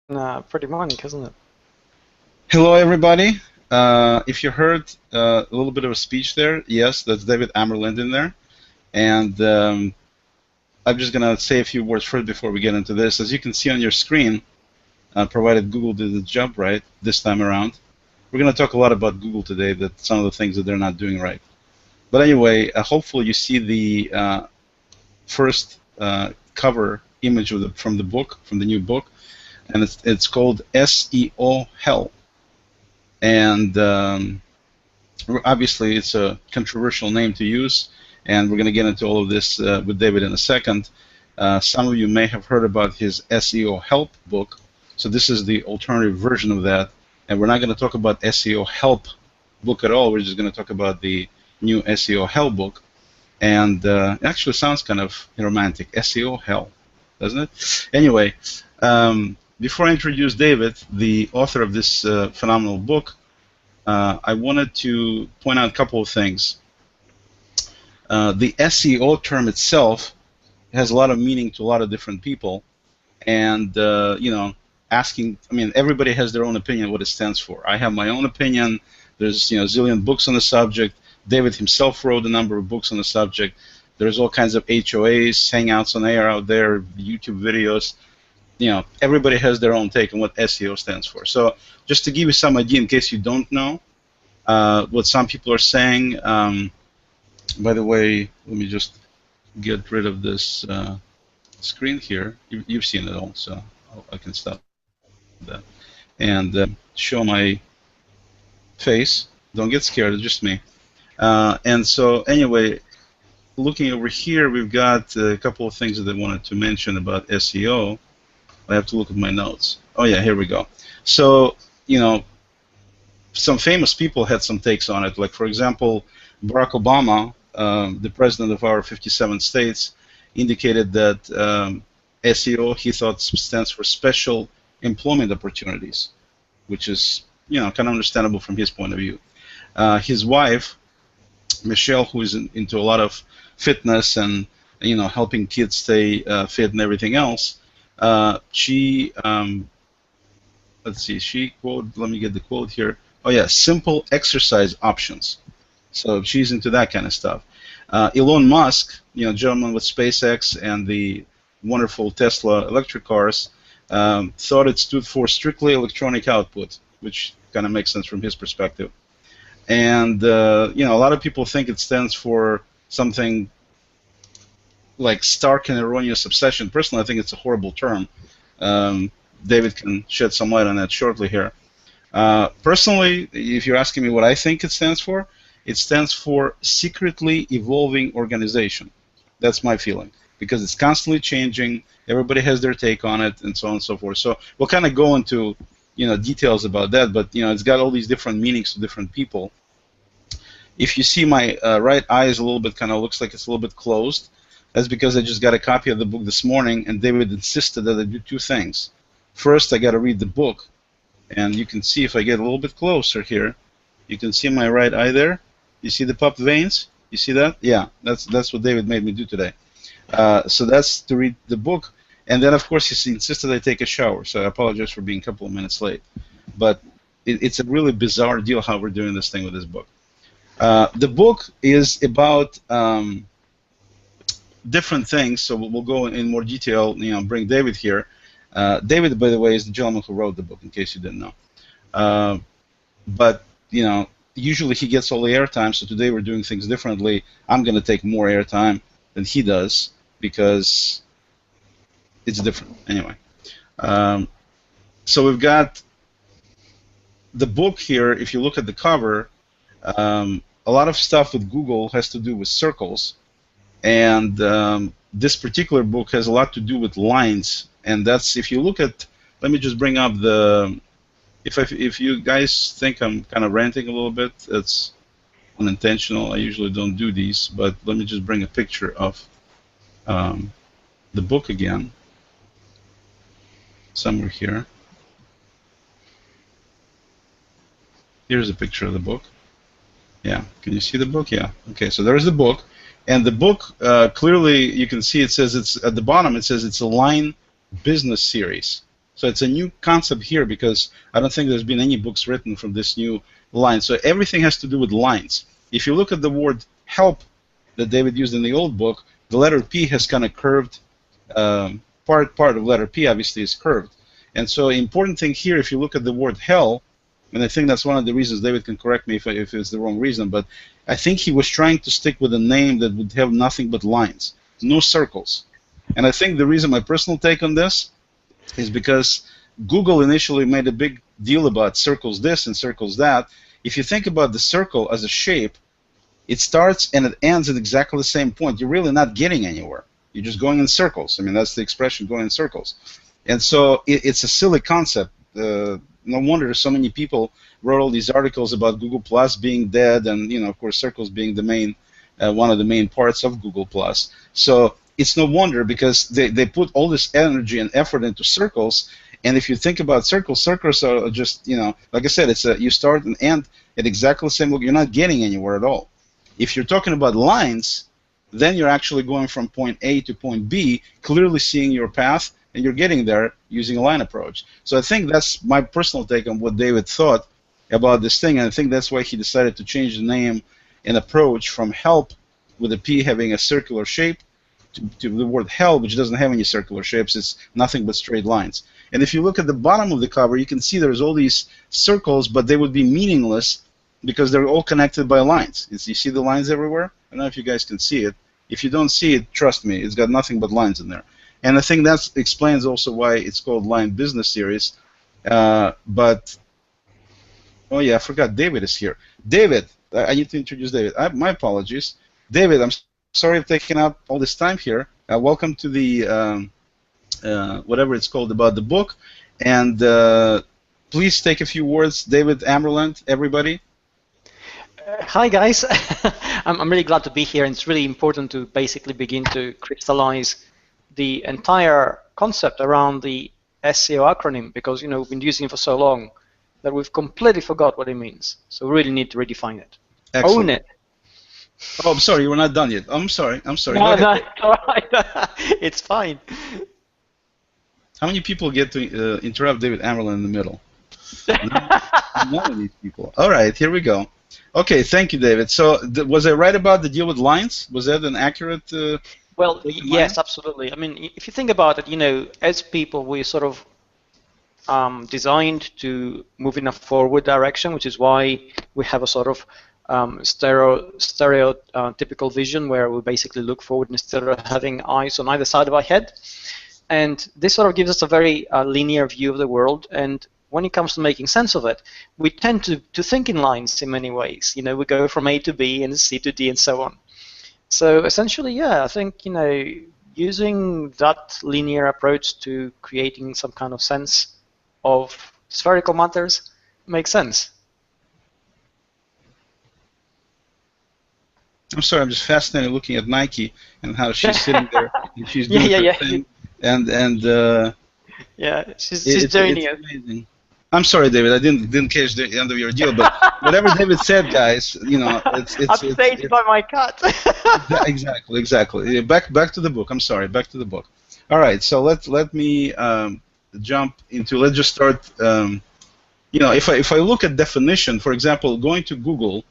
Pretty morning, isn't it? Hello, everybody. If you heard a little bit of a speech there, yes, that's David Amerland in there. And I'm just going to say a few words first before we get into this. As you can see on your screen, provided Google did the job right this time around, we're going to talk a lot about Google today, that some of the things that they're not doing right. But anyway, hopefully you see the first cover image of from the book, from the new book, and it's called SEO Hell. And obviously it's a controversial name to use, and we're going to get into all of this with David in a second. Some of you may have heard about his SEO help book, so this is the alternative version of that, and we're not going to talk about SEO help book at all. We're just going to talk about the new SEO hell book, and it actually sounds kind of romantic. SEO hell, doesn't it? Anyway, before I introduce David, the author of this phenomenal book, I wanted to point out a couple of things. The SEO term itself has a lot of meaning to a lot of different people, and you know, everybody has their own opinion of what it stands for. I have my own opinion. There's a zillion books on the subject. David himself wrote a number of books on the subject. There's all kinds of HOAs, hangouts on air out there, YouTube videos. Everybody has their own take on what SEO stands for. So just to give you some idea, in case you don't know what some people are saying. By the way, let me just get rid of this screen here. You've seen it all, so I can stop that. And show my face. Don't get scared, it's just me. And so anyway, looking over here, we've got a couple of things that I wanted to mention about SEO. I have to look at my notes. Oh yeah, here we go. So, some famous people had some takes on it. Like, for example, Barack Obama, the president of our 57 states, indicated that SEO, he thought, stands for special employment opportunities, which is, kind of understandable from his point of view. His wife, Michelle, who is into a lot of fitness and, helping kids stay fit and everything else, she, let's see, she quote, let me get the quote here. Oh yeah, simple exercise options. So she's into that kind of stuff. Elon Musk, gentleman with SpaceX and the wonderful Tesla electric cars, thought it stood for strictly electronic output, which kind of makes sense from his perspective. And a lot of people think it stands for something like stark and erroneous obsession. Personally, I think it's a horrible term. David can shed some light on that shortly here. Personally, if you're asking me what I think it stands for secretly evolving organization. That's my feeling, because it's constantly changing. Everybody has their take on it, and so on and so forth. So we'll kind of go into details about that, but it's got all these different meanings to different people. If you see my right eye is a little bit, kind of looks like it's a little bit closed. That's because I just got a copy of the book this morning, and David insisted that I do two things. First, I got to read the book, and you can see if I get a little bit closer here, you can see my right eye there. You see the puffed veins? You see that? Yeah, that's what David made me do today. So that's to read the book, and then of course he insisted I take a shower. So I apologize for being a couple of minutes late, but it's a really bizarre deal how we're doing this thing with this book. The book is about different things, so we'll go in more detail. Bring David here. David, by the way, is the gentleman who wrote the book, in case you didn't know. But usually he gets all the airtime, so today we're doing things differently. I'm going to take more airtime than he does because it's different. Anyway, so we've got the book here. If you look at the cover, a lot of stuff with Google has to do with circles, and this particular book has a lot to do with lines. And that's, if you look at, let me just bring up the, if you guys think I'm kind of ranting a little bit, it's unintentional. I usually don't do these, but let me just bring a picture of the book again, somewhere here. Here's a picture of the book. Yeah, can you see the book? Yeah. Okay, so there's the book, and the book clearly you can see it says it's at the bottom. It says it's a line business series. So it's a new concept here because I don't think there's been any books written from this new line. So everything has to do with lines. If you look at the word help that David used in the old book, the letter P has kind of curved. Part of letter P obviously is curved. And so important thing here, if you look at the word hell, and I think that's one of the reasons, David can correct me if it's the wrong reason, but I think he was trying to stick with a name that would have nothing but lines, no circles. And I think the reason, my personal take on this, is because Google initially made a big deal about circles this and circles that. If you think about the circle as a shape, it starts and it ends at exactly the same point. You're really not getting anywhere. You're just going in circles. I mean, that's the expression, going in circles. And so it's a silly concept. No wonder so many people wrote all these articles about Google Plus being dead, and of course, circles being the main, one of the main parts of Google Plus. So it's no wonder, because they put all this energy and effort into circles. And if you think about circles, circles are just, like I said, it's you start and end at exactly the same look. You're not getting anywhere at all. If you're talking about lines, then you're actually going from point A to point B, clearly seeing your path, and you're getting there using a line approach. So I think that's my personal take on what David thought about this thing, and I think that's why he decided to change the name and approach from help, with a P having a circular shape, to the word hell, which doesn't have any circular shapes. It's nothing but straight lines. And if you look at the bottom of the cover, you can see there's all these circles, but they would be meaningless because they're all connected by lines. You see the lines everywhere? I don't know if you guys can see it. If you don't see it, trust me, it's got nothing but lines in there. And I think that explains also why it's called Line Business Series. But, oh yeah, I forgot David is here. David, I need to introduce David. My apologies. David, I'm sorry I've taken up all this time here. Welcome to the, whatever it's called, about the book. And please take a few words. David Amerland, everybody. Hi guys, I'm really glad to be here, and it's really important to basically begin to crystallize the entire concept around the SEO acronym, because we've been using it for so long that we've completely forgot what it means. So we really need to redefine it. Excellent. Own it. Oh, I'm sorry, you were not done yet. I'm sorry. No, it's all right. It's fine. How many people get to interrupt David Amerland in the middle? None of these people. All right, here we go. Okay, thank you, David. So, was I right about the deal with lines? Was that an accurate? Well, yes, absolutely. I mean, if you think about it, as people, we sort of designed to move in a forward direction, which is why we have a sort of stereotypical vision where we basically look forward instead of having eyes on either side of our head. And this sort of gives us a very linear view of the world. And when it comes to making sense of it, we tend to think in lines in many ways. We go from A to B and C to D and so on. So essentially, yeah, I think, using that linear approach to creating some kind of sense of spherical matters makes sense. I'm sorry, I'm just fascinated looking at Nike and how she's sitting there and she's doing her thing. And yeah, she's joining it's amazing. I'm sorry, David. I didn't catch the end of your deal, but whatever David said, guys, it's upstaged by my cat. Exactly. Back to the book. I'm sorry. Back to the book. All right. So let me jump into. Let's just start. If I look at definition, for example, going to Google,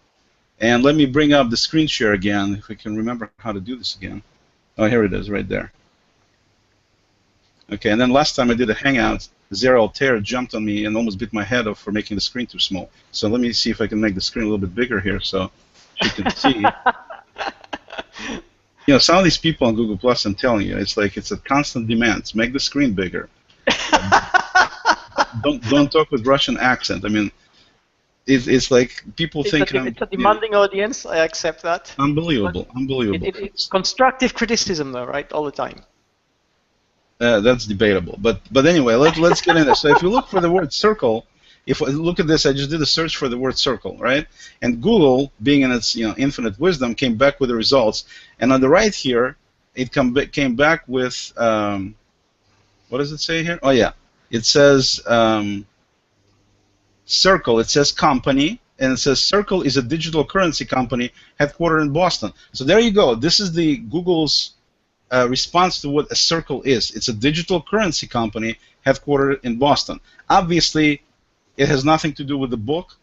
and let me bring up the screen share again, if we can remember how to do this again. Oh, here it is, right there. Okay, and then last time I did a Hangout, Zero Altair jumped on me and almost bit my head off for making the screen too small. So let me see if I can make the screen a little bit bigger here so you can see. Some of these people on Google Plus, I'm telling you, it's like it's a constant demand. Make the screen bigger. Don't talk with Russian accent. I mean, it's like people think it's a demanding audience. I accept that. Unbelievable. It's constructive criticism, though, right? All the time. That's debatable, but anyway, let's get in there. So if you look for the word circle, if I look at this, I just did a search for the word circle, right? And Google, being in its infinite wisdom, came back with the results. And on the right here, it came back with what does it say here? Oh yeah, it says Circle. It says company, and it says Circle is a digital currency company headquartered in Boston. So there you go. This is the Google's response to what a circle is. It's a digital currency company headquartered in Boston. Obviously, it has nothing to do with the book,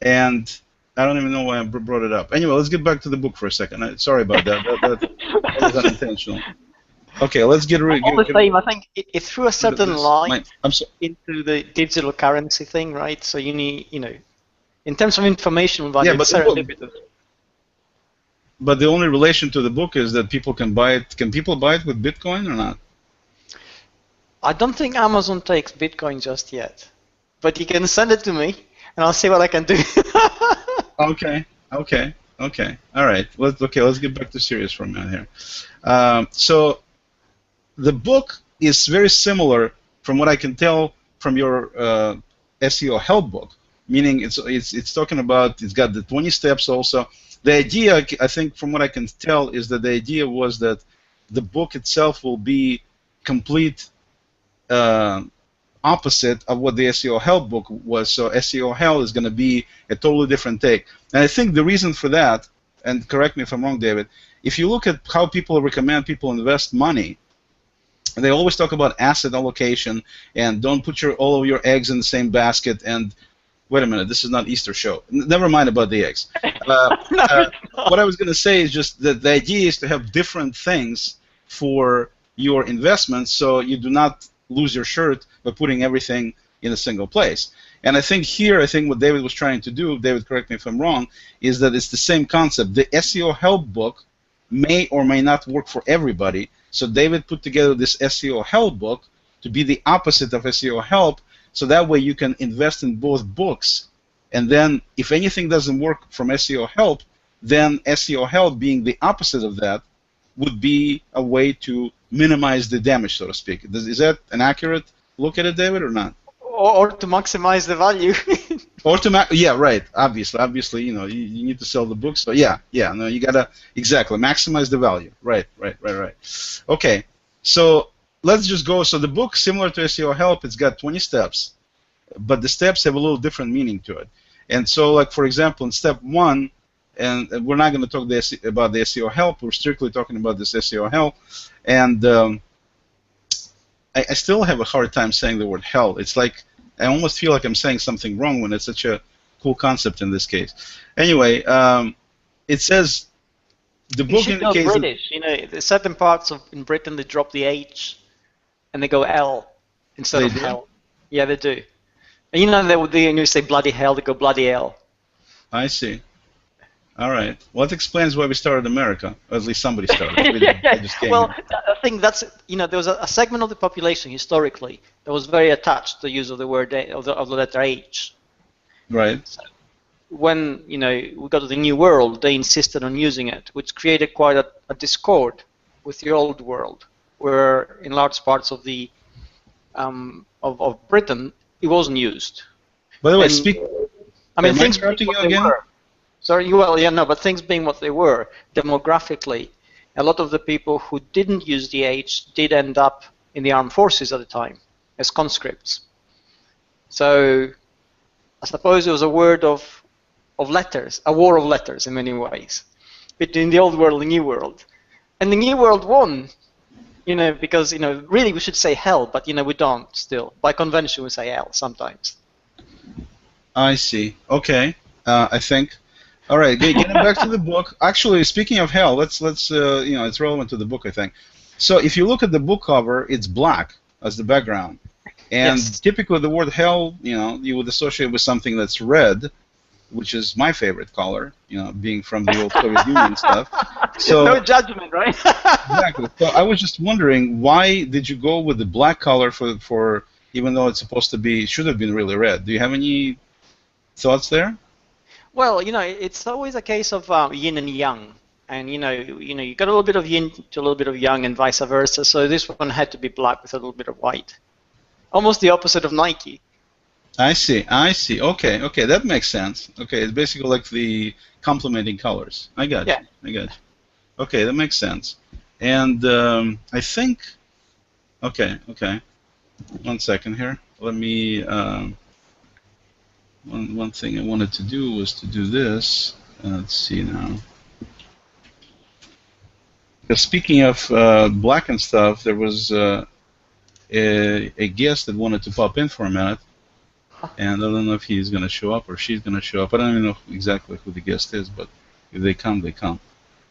and I don't even know why I brought it up. Anyway, let's get back to the book for a second. Sorry about that. That was unintentional. Okay, let's get rid. All the same, I think it threw a certain light I'm into the digital currency thing, right? So you need, in terms of information value, yeah, but the only relation to the book is that people can buy it. Can people buy it with Bitcoin or not? I don't think Amazon takes Bitcoin just yet, but you can send it to me, and I'll see what I can do. Okay. All right. Let's get back to serious for a minute here. So the book is very similar, from what I can tell, from your SEO help book. Meaning, it's talking about, it's got the 20 steps also. The idea, I think, from what I can tell, is that the idea was that the book itself will be complete opposite of what the SEO help book was. So SEO help is going to be a totally different take. And I think the reason for that, and correct me if I'm wrong, David, if you look at how people recommend people invest money, they always talk about asset allocation and don't put all of your eggs in the same basket. And wait a minute, this is not Easter show. Never mind about the eggs. What I was going to say is just that the idea is to have different things for your investments, so you do not lose your shirt by putting everything in a single place. And I think what David was trying to do, David, correct me if I'm wrong, is that it's the same concept. The SEO help book may or may not work for everybody. So David put together this SEO help book to be the opposite of SEO help, so that way you can invest in both books. And then if anything doesn't work from SEO help, then SEO help, being the opposite of that, would be a way to minimize the damage, so to speak. Is that an accurate look at it, David, or not? Or to maximize the value. Yeah, right. Obviously, you need to sell the book. So yeah, no, you gotta exactly maximize the value. Right. Okay, so let's just go. So the book, similar to SEO help, it's got 20 steps, but the steps have a little different meaning to it. And so, like for example, in step 1, and we're not going to talk about the SEO help. We're strictly talking about this SEO help, and I still have a hard time saying the word hell. It's like I almost feel like I'm saying something wrong when it's such a cool concept in this case. Anyway, it says the book indicates. You British, there's certain parts in Britain they drop the H, and they go L instead of hell. Yeah, they do. And when you say bloody hell, they go bloody L. I see. All right. Well, that explains why we started America, or at least somebody started. Well, I think that's, there was a segment of the population historically that was very attached to the use of the word of the letter H. Right. So when we got to the New World, they insisted on using it, which created quite a discord with the Old World, where in large parts of the of Britain it wasn't used. By the way, things being what they were. Sorry, well, yeah, no, but things being what they were, demographically, a lot of the people who didn't use the H did end up in the armed forces at the time as conscripts. So I suppose it was a word of letters, a war of letters in many ways, between the Old World and the New World. And the New World won, because, really we should say hell, but, we don't still. By convention we say hell sometimes. I see. Okay, I think. All right, getting back to the book. Actually, speaking of hell, let's it's relevant to the book, I think. So if you look at the book cover, it's black as the background, and typically the word hell, you would associate with something that's red, which is my favorite color, being from the old Soviet Union stuff. So no judgment, right? Exactly. So I was just wondering, why did you go with the black color for even though it's supposed to be, should have been really red? Do you have any thoughts there? Well, it's always a case of yin and yang, and you got a little bit of yin to a little bit of yang, and vice versa. So this one had to be black with a little bit of white, almost the opposite of Nike. I see. Okay, that makes sense. Okay, it's basically like the complementing colors. I got you. Okay, that makes sense. And I think. Okay. 1 second here. Let me. One thing I wanted to do was to do this. Let's see now. Because speaking of black and stuff, there was a guest that wanted to pop in for a minute, and I don't know if he's going to show up or she's going to show up. I don't even know exactly who the guest is, but if they come, they come.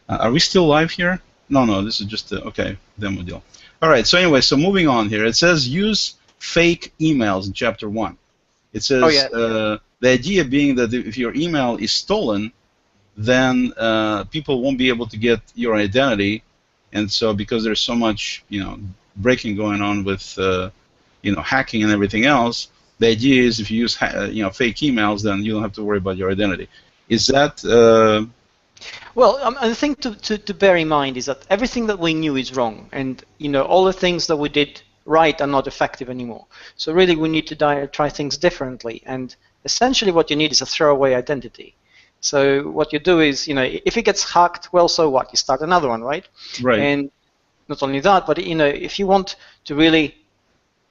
Are we still live here? No, this is just a, okay, demo deal. All right, so anyway, so moving on here. It says use fake emails in Chapter 1. It says the idea being that if your email is stolen, then people won't be able to get your identity, and so because there's so much, breaking going on with, hacking and everything else, the idea is if you use, fake emails, then you don't have to worry about your identity. Is that? Well, the thing to bear in mind is that everything that we knew is wrong, and all the things that we did right are not effective anymore. So really, we need to try things differently, and essentially, what you need is a throwaway identity. So what you do is, if it gets hacked, well, so what? You start another one, right? Right. And not only that, but if you want to really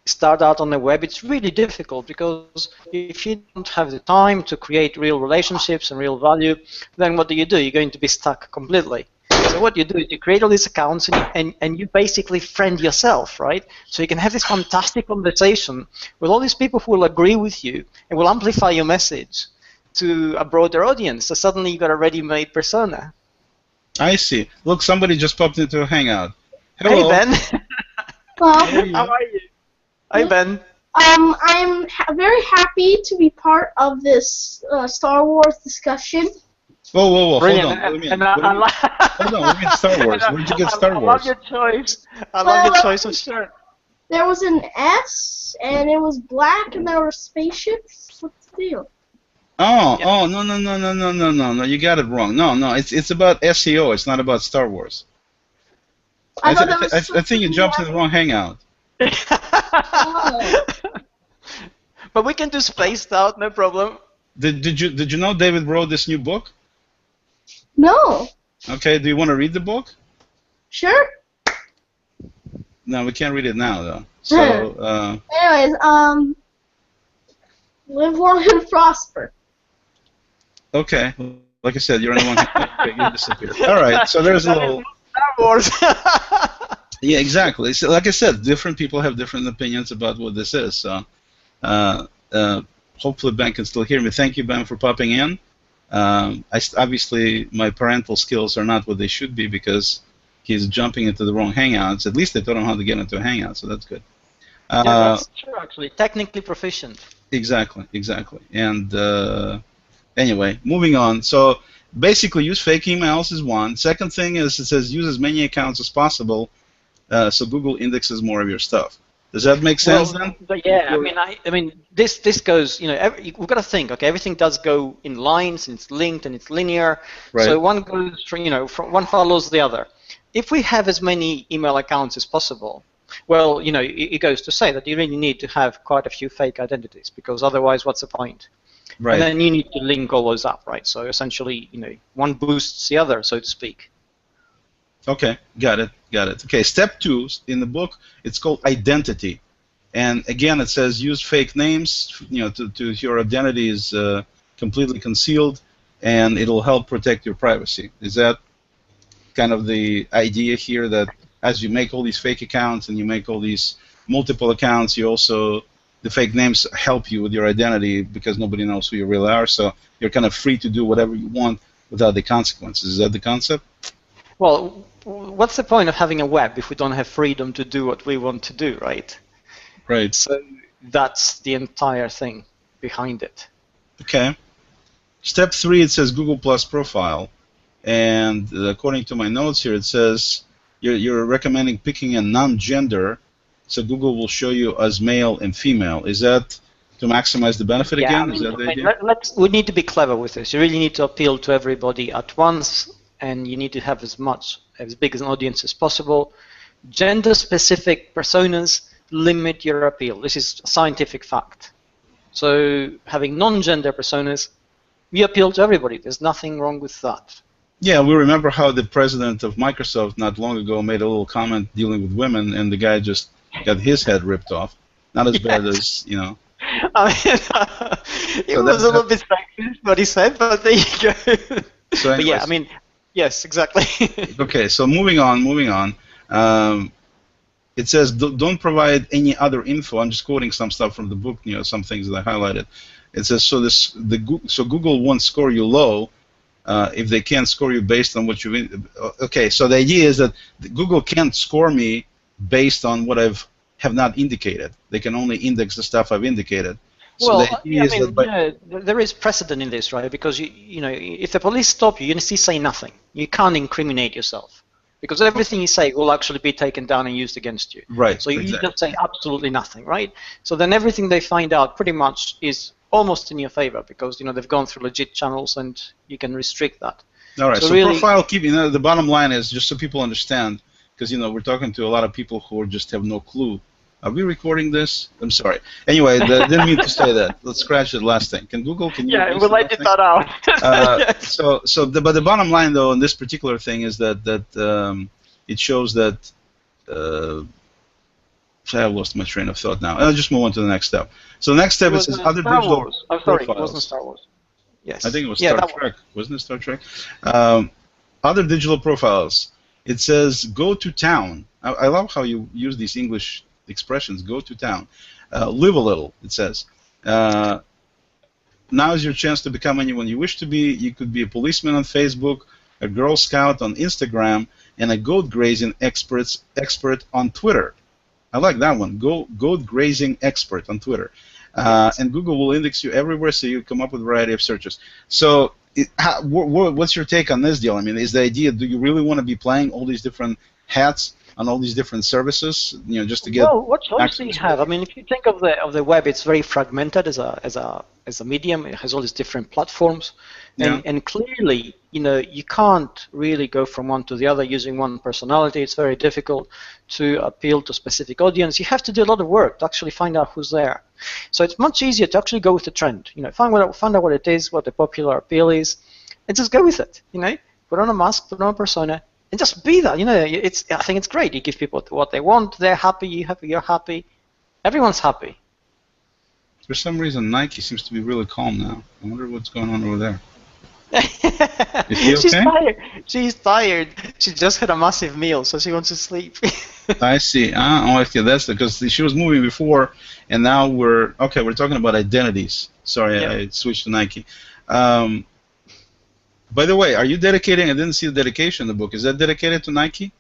start out on the web, it's really difficult, because if you don't have the time to create real relationships and real value, then what do? You're going to be stuck completely. So what you do is you create all these accounts and you basically friend yourself, right? So you can have this fantastic conversation with all these people who will agree with you and will amplify your message to a broader audience. So suddenly you've got a ready-made persona. I see. Look, somebody just popped into a Hangout. Hello. Hey, Ben. Well, how are you? Hi, Ben. I'm very happy to be part of this Star Wars discussion. Whoa, Brilliant. hold on. Hold on, what do you mean Star Wars? Where did you get Star Wars? I love your choice. I love your choice of shirt. There was an S, and it was black, and there were spaceships. What's the deal? No, you got it wrong. No, it's about SEO. It's not about Star Wars. I think you jumped in the wrong Hangout. Oh. But we can do spaced out, no problem. Did you know David wrote this new book? No. Okay, do you want to read the book? Sure. No, we can't read it now though. So anyways, live long and prosper. Okay. Like I said, you're on the one. Okay, you disappeared. All right. So there's a little Star Wars. Yeah, exactly. So, like I said, different people have different opinions about what this is. So, hopefully Ben can still hear me. Thank you, Ben, for popping in. Obviously, my parental skills are not what they should be because he's jumping into the wrong Hangouts. At least I taught him how to get into a Hangout, so that's good. Yeah, that's true, actually. Technically proficient. Exactly. And anyway, moving on. So, basically, use fake emails is one. Second thing is it says use as many accounts as possible. So Google indexes more of your stuff. Does that make sense then? Yeah, I mean, this goes. We've got to think. Okay, everything does go in lines, and it's linked, and it's linear. Right. So one goes, from one follows the other. If we have as many email accounts as possible, well, it goes to say that you really need to have quite a few fake identities, because otherwise, what's the point? Right. And then you need to link all those up, right? So essentially, one boosts the other, so to speak. Okay, got it. Okay, step 2 in the book, it's called identity, and again, it says use fake names. To your identity is completely concealed, and it'll help protect your privacy. Is that kind of the idea here? That as you make all these fake accounts and you make all these multiple accounts, the fake names help you with your identity because nobody knows who you really are. So you're kind of free to do whatever you want without the consequences. Is that the concept? Well, what's the point of having a web if we don't have freedom to do what we want to do, right? Right. So that's the entire thing behind it. Okay. Step 3, it says Google Plus profile. And according to my notes here, it says you're recommending picking a non-gender, so Google will show you as male and female. Is that to maximize the benefit again? Is that the idea? We need to be clever with this. You really need to appeal to everybody at once, and you need to have as big an audience as possible. Gender-specific personas limit your appeal. This is a scientific fact. So having non-gender personas, you appeal to everybody. There's nothing wrong with that. Yeah, we remember how the president of Microsoft not long ago made a little comment dealing with women, and the guy just got his head ripped off. Not as bad as, I mean, it was a little bit sexist what he said, but there you go. So anyways, but yeah, I mean, yes, exactly. Okay, so moving on. it says don't provide any other info. I'm just quoting some stuff from the book, some things that I highlighted. It says so Google won't score you low if they can't score you based on what you. Okay, so the idea is that Google can't score me based on what have not indicated. They can only index the stuff I've indicated. So well, the idea is that there is precedent in this, right? Because if the police stop you, you still say nothing. You can't incriminate yourself because everything you say will actually be taken down and used against you. Right. So you just say absolutely nothing, right? So then everything they find out pretty much is almost in your favor because they've gone through legit channels and you can restrict that. All right. So really, profile keeping. The bottom line is just so people understand, because we're talking to a lot of people who just have no clue. Are we recording this? I'm sorry. Anyway, didn't mean to say that. Let's scratch the last thing. Can you? Yeah, we'll edit that out. Yes. But the bottom line, though, in this particular thing is that it shows that. I lost my train of thought now. I'll just move on to the next step. So the next step is other digital profiles. Oh, sorry, it wasn't Star Wars. Yes. I think it was Star Trek. Wasn't it Star Trek? Other digital profiles. It says go to town. I love how you use these English expressions. Go to town. Live a little, it says. Now is your chance to become anyone you wish to be. You could be a policeman on Facebook, a Girl Scout on Instagram, and a goat grazing expert on Twitter. I like that one. Goat grazing expert on Twitter. And Google will index you everywhere, so you come up with a variety of searches. So what's your take on this deal? I mean, is the idea, do you really want to be playing all these different hats on all these different services, just to get? Well, what choice do you have? I mean, if you think of the web, it's very fragmented as a medium. It has all these different platforms, and clearly, you can't really go from one to the other using one personality. It's very difficult to appeal to a specific audience. You have to do a lot of work to actually find out who's there. So it's much easier to actually go with the trend. Find out what it is, what the popular appeal is, and just go with it. Put on a mask, put on a persona, and just be that. I think it's great. You give people what they want. They're happy. You're happy. Everyone's happy. For some reason, Nike seems to be really calm now. I wonder what's going on over there. Is she okay? She's tired. She's tired. She just had a massive meal, so she wants to sleep. I see. Okay, that's because she was moving before, and now we're talking about identities. Sorry, I switched to Nike. By the way, are you dedicating? I didn't see the dedication in the book. Is that dedicated to Nike?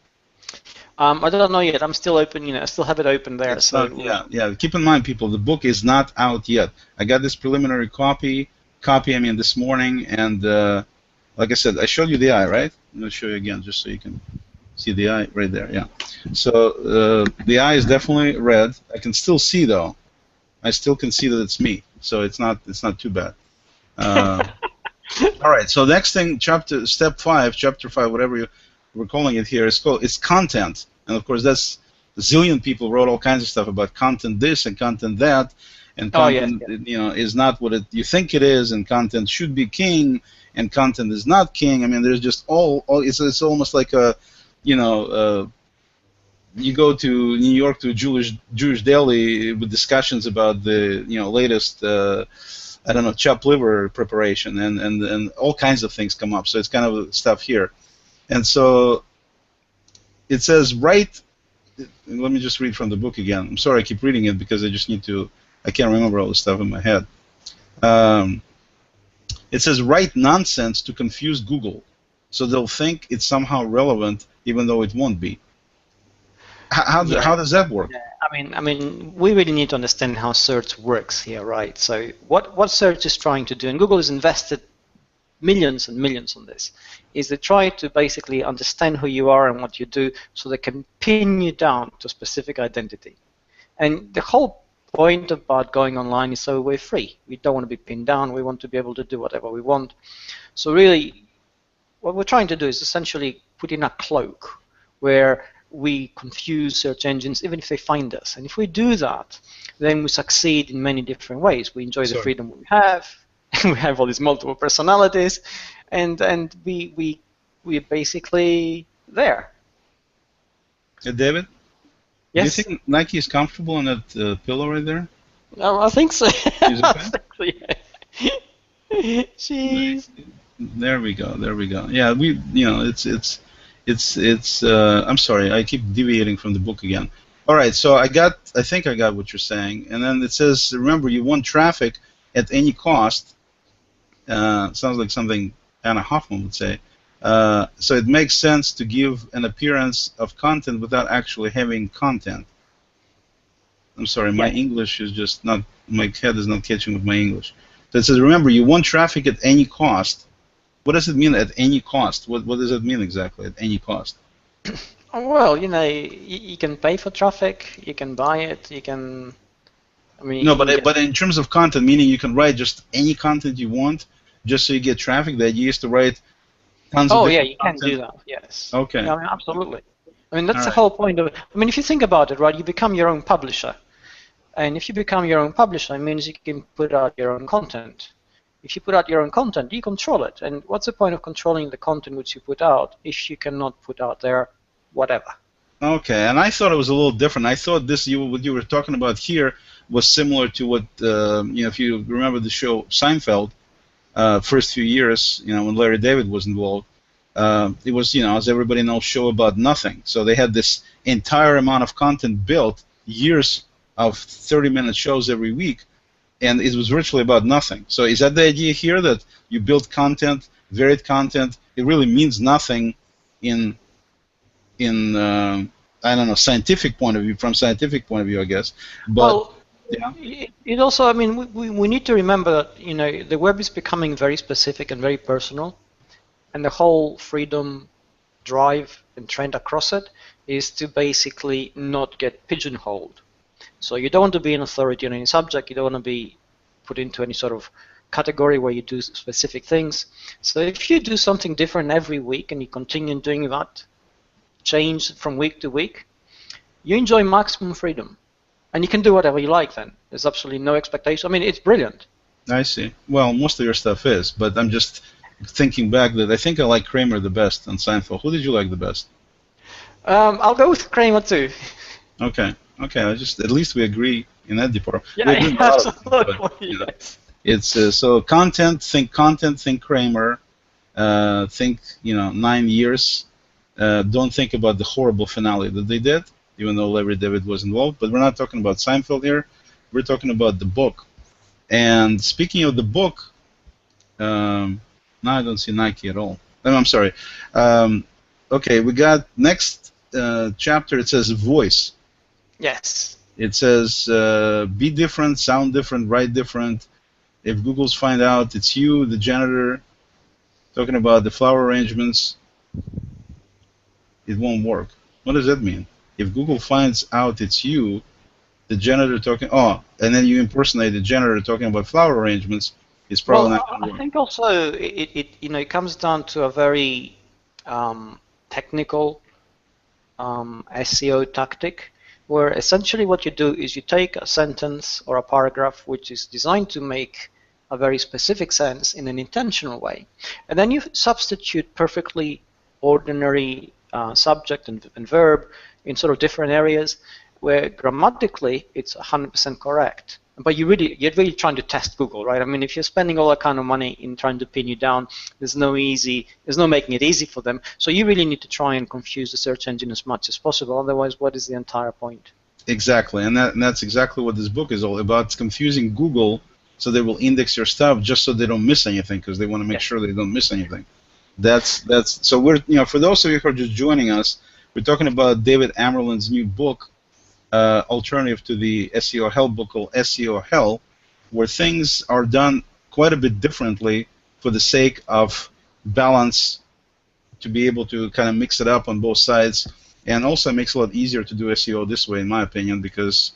I don't know yet. I'm still open. I still have it open there. It's not, yeah. Keep in mind, people, the book is not out yet. I got this preliminary copy. This morning, and like I said, I showed you the eye, right? I'm going to show you again, just so you can see the eye right there. Yeah. So the eye is definitely red. I can still see, though. I still can see that it's me. So it's not too bad. All right. So next thing, chapter 5, whatever we're calling it here, it's content, and of course that's a zillion people wrote all kinds of stuff about content this and content that. And content, is not what you think it is, and content should be king, and content is not king. I mean, there's just it's almost like you go to New York to a Jewish deli with discussions about the latest chopped liver preparation, and all kinds of things come up. So it's kind of stuff here, and so it says let me just read from the book again. I'm sorry, I keep reading it because I just need to. I can't remember all the stuff in my head. It says, write nonsense to confuse Google, so they'll think it's somehow relevant, even though it won't be. How does that work? Yeah, I mean, we really need to understand how search works here, right? So what search is trying to do, and Google has invested millions and millions on this, is they try to basically understand who you are and what you do, so they can pin you down to a specific identity. And the whole point about going online is so we're free. We don't want to be pinned down. We want to be able to do whatever we want. So really, what we're trying to do is essentially put in a cloak where we confuse search engines even if they find us. And if we do that, then we succeed in many different ways. We enjoy the freedom we have. We have all these multiple personalities, and we're basically there. Hey, David? Yes? Do you think Nike is comfortable on that pillow right there? I think so. She's okay? She's. There we go. Yeah, it's. I'm sorry, I keep deviating from the book again. All right, so I think I got what you're saying, and then it says, remember, you want traffic at any cost. Sounds like something Anna Hoffman would say. So it makes sense to give an appearance of content without actually having content. I'm sorry, my English is just not, my head is not catching with my English. So it says, remember, you want traffic at any cost. What does it mean at any cost? What does it mean exactly, at any cost? Well, you can pay for traffic, you can buy it, you can. I mean. No, but in terms of content, meaning you can write just any content you want, just so you get traffic. The idea is to write tons of. Oh yeah, you can do that. Yes. Okay. Yeah, I mean, absolutely. I mean, that's the whole point of it. I mean, if you think about it, right, you become your own publisher, and if you become your own publisher, it means you can put out your own content. If you put out your own content, you control it. And what's the point of controlling the content which you put out if you cannot put out there whatever? Okay, and I thought it was a little different. I thought what you were talking about here was similar to what if you remember the show Seinfeld, first few years, when Larry David was involved, it was, as everybody knows, show about nothing. So they had this entire amount of content built, years of 30-minute shows every week, and it was virtually about nothing. So is that the idea here, that you build content, varied content? It really means nothing in I don't know, scientific point of view, from scientific point of view, I guess. But well, it also, I mean, we need to remember that the web is becoming very specific and very personal, and the whole freedom drive and trend across it is to basically not get pigeonholed. So you don't want to be an authority on any subject. You don't want to be put into any sort of category where you do specific things. So if you do something different every week and you continue doing that, change from week to week, you enjoy maximum freedom. And you can do whatever you like then. There's absolutely no expectation. I mean, it's brilliant. I see. Well, most of your stuff is, but I'm just thinking back that I think I like Kramer the best on Seinfeld. Who did you like the best? I'll go with Kramer too. Okay. At least we agree in that department. Yeah, absolutely. Yes. It's so content, think Kramer, think 9 years. Don't think about the horrible finale that they did, even though Larry David was involved. But we're not talking about Seinfeld here. We're talking about the book. And speaking of the book, now I don't see Nike at all. I'm sorry. Okay, we got next chapter. It says voice. Yes. It says be different, sound different, write different. If Google's find out it's you, the janitor, talking about the flower arrangements, it won't work. What does that mean? If Google finds out it's you, the janitor talking, and then you impersonate the janitor talking about flower arrangements, it's probably not going to work. I think also it comes down to a very technical SEO tactic, where essentially what you do is you take a sentence or a paragraph which is designed to make a very specific sense in an intentional way, and then you substitute perfectly ordinary subject and verb in sort of different areas where grammatically it's 100% correct. But you're really trying to test Google, right? I mean, if you're spending all that kind of money in trying to pin you down, there's no making it easy for them. So you really need to try and confuse the search engine as much as possible. Otherwise, what is the entire point? Exactly, and that's exactly what this book is all about. It's confusing Google so they will index your stuff just so they don't miss anything, because they want to make sure they don't miss anything. That's so we're for those of you who are just joining us, we're talking about David Amerland's new book, alternative to the SEO Hell book called SEO Hell, where things are done quite a bit differently for the sake of balance, to be able to kind of mix it up on both sides, and also makes it a lot easier to do SEO this way, in my opinion, because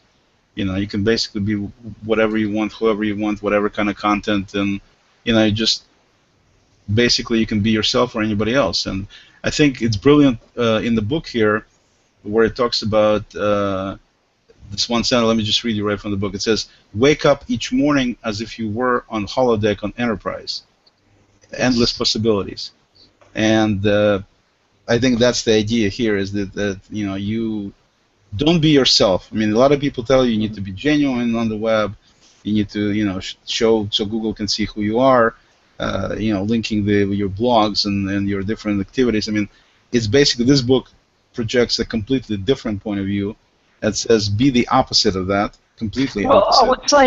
you can basically be whatever you want, whoever you want, whatever kind of content, and you just basically you can be yourself or anybody else. And I think it's brilliant in the book here, where it talks about this one sentence. Let me just read you right from the book. It says, "Wake up each morning as if you were on holodeck on Enterprise. Endless possibilities." And I think that's the idea here, is that you don't be yourself. I mean, a lot of people tell you need to be genuine on the web. You need to show so Google can see who you are. Linking your blogs and your different activities. I mean, it's basically, this book projects a completely different point of view, that says be the opposite of that, completely Well, opposite. I would say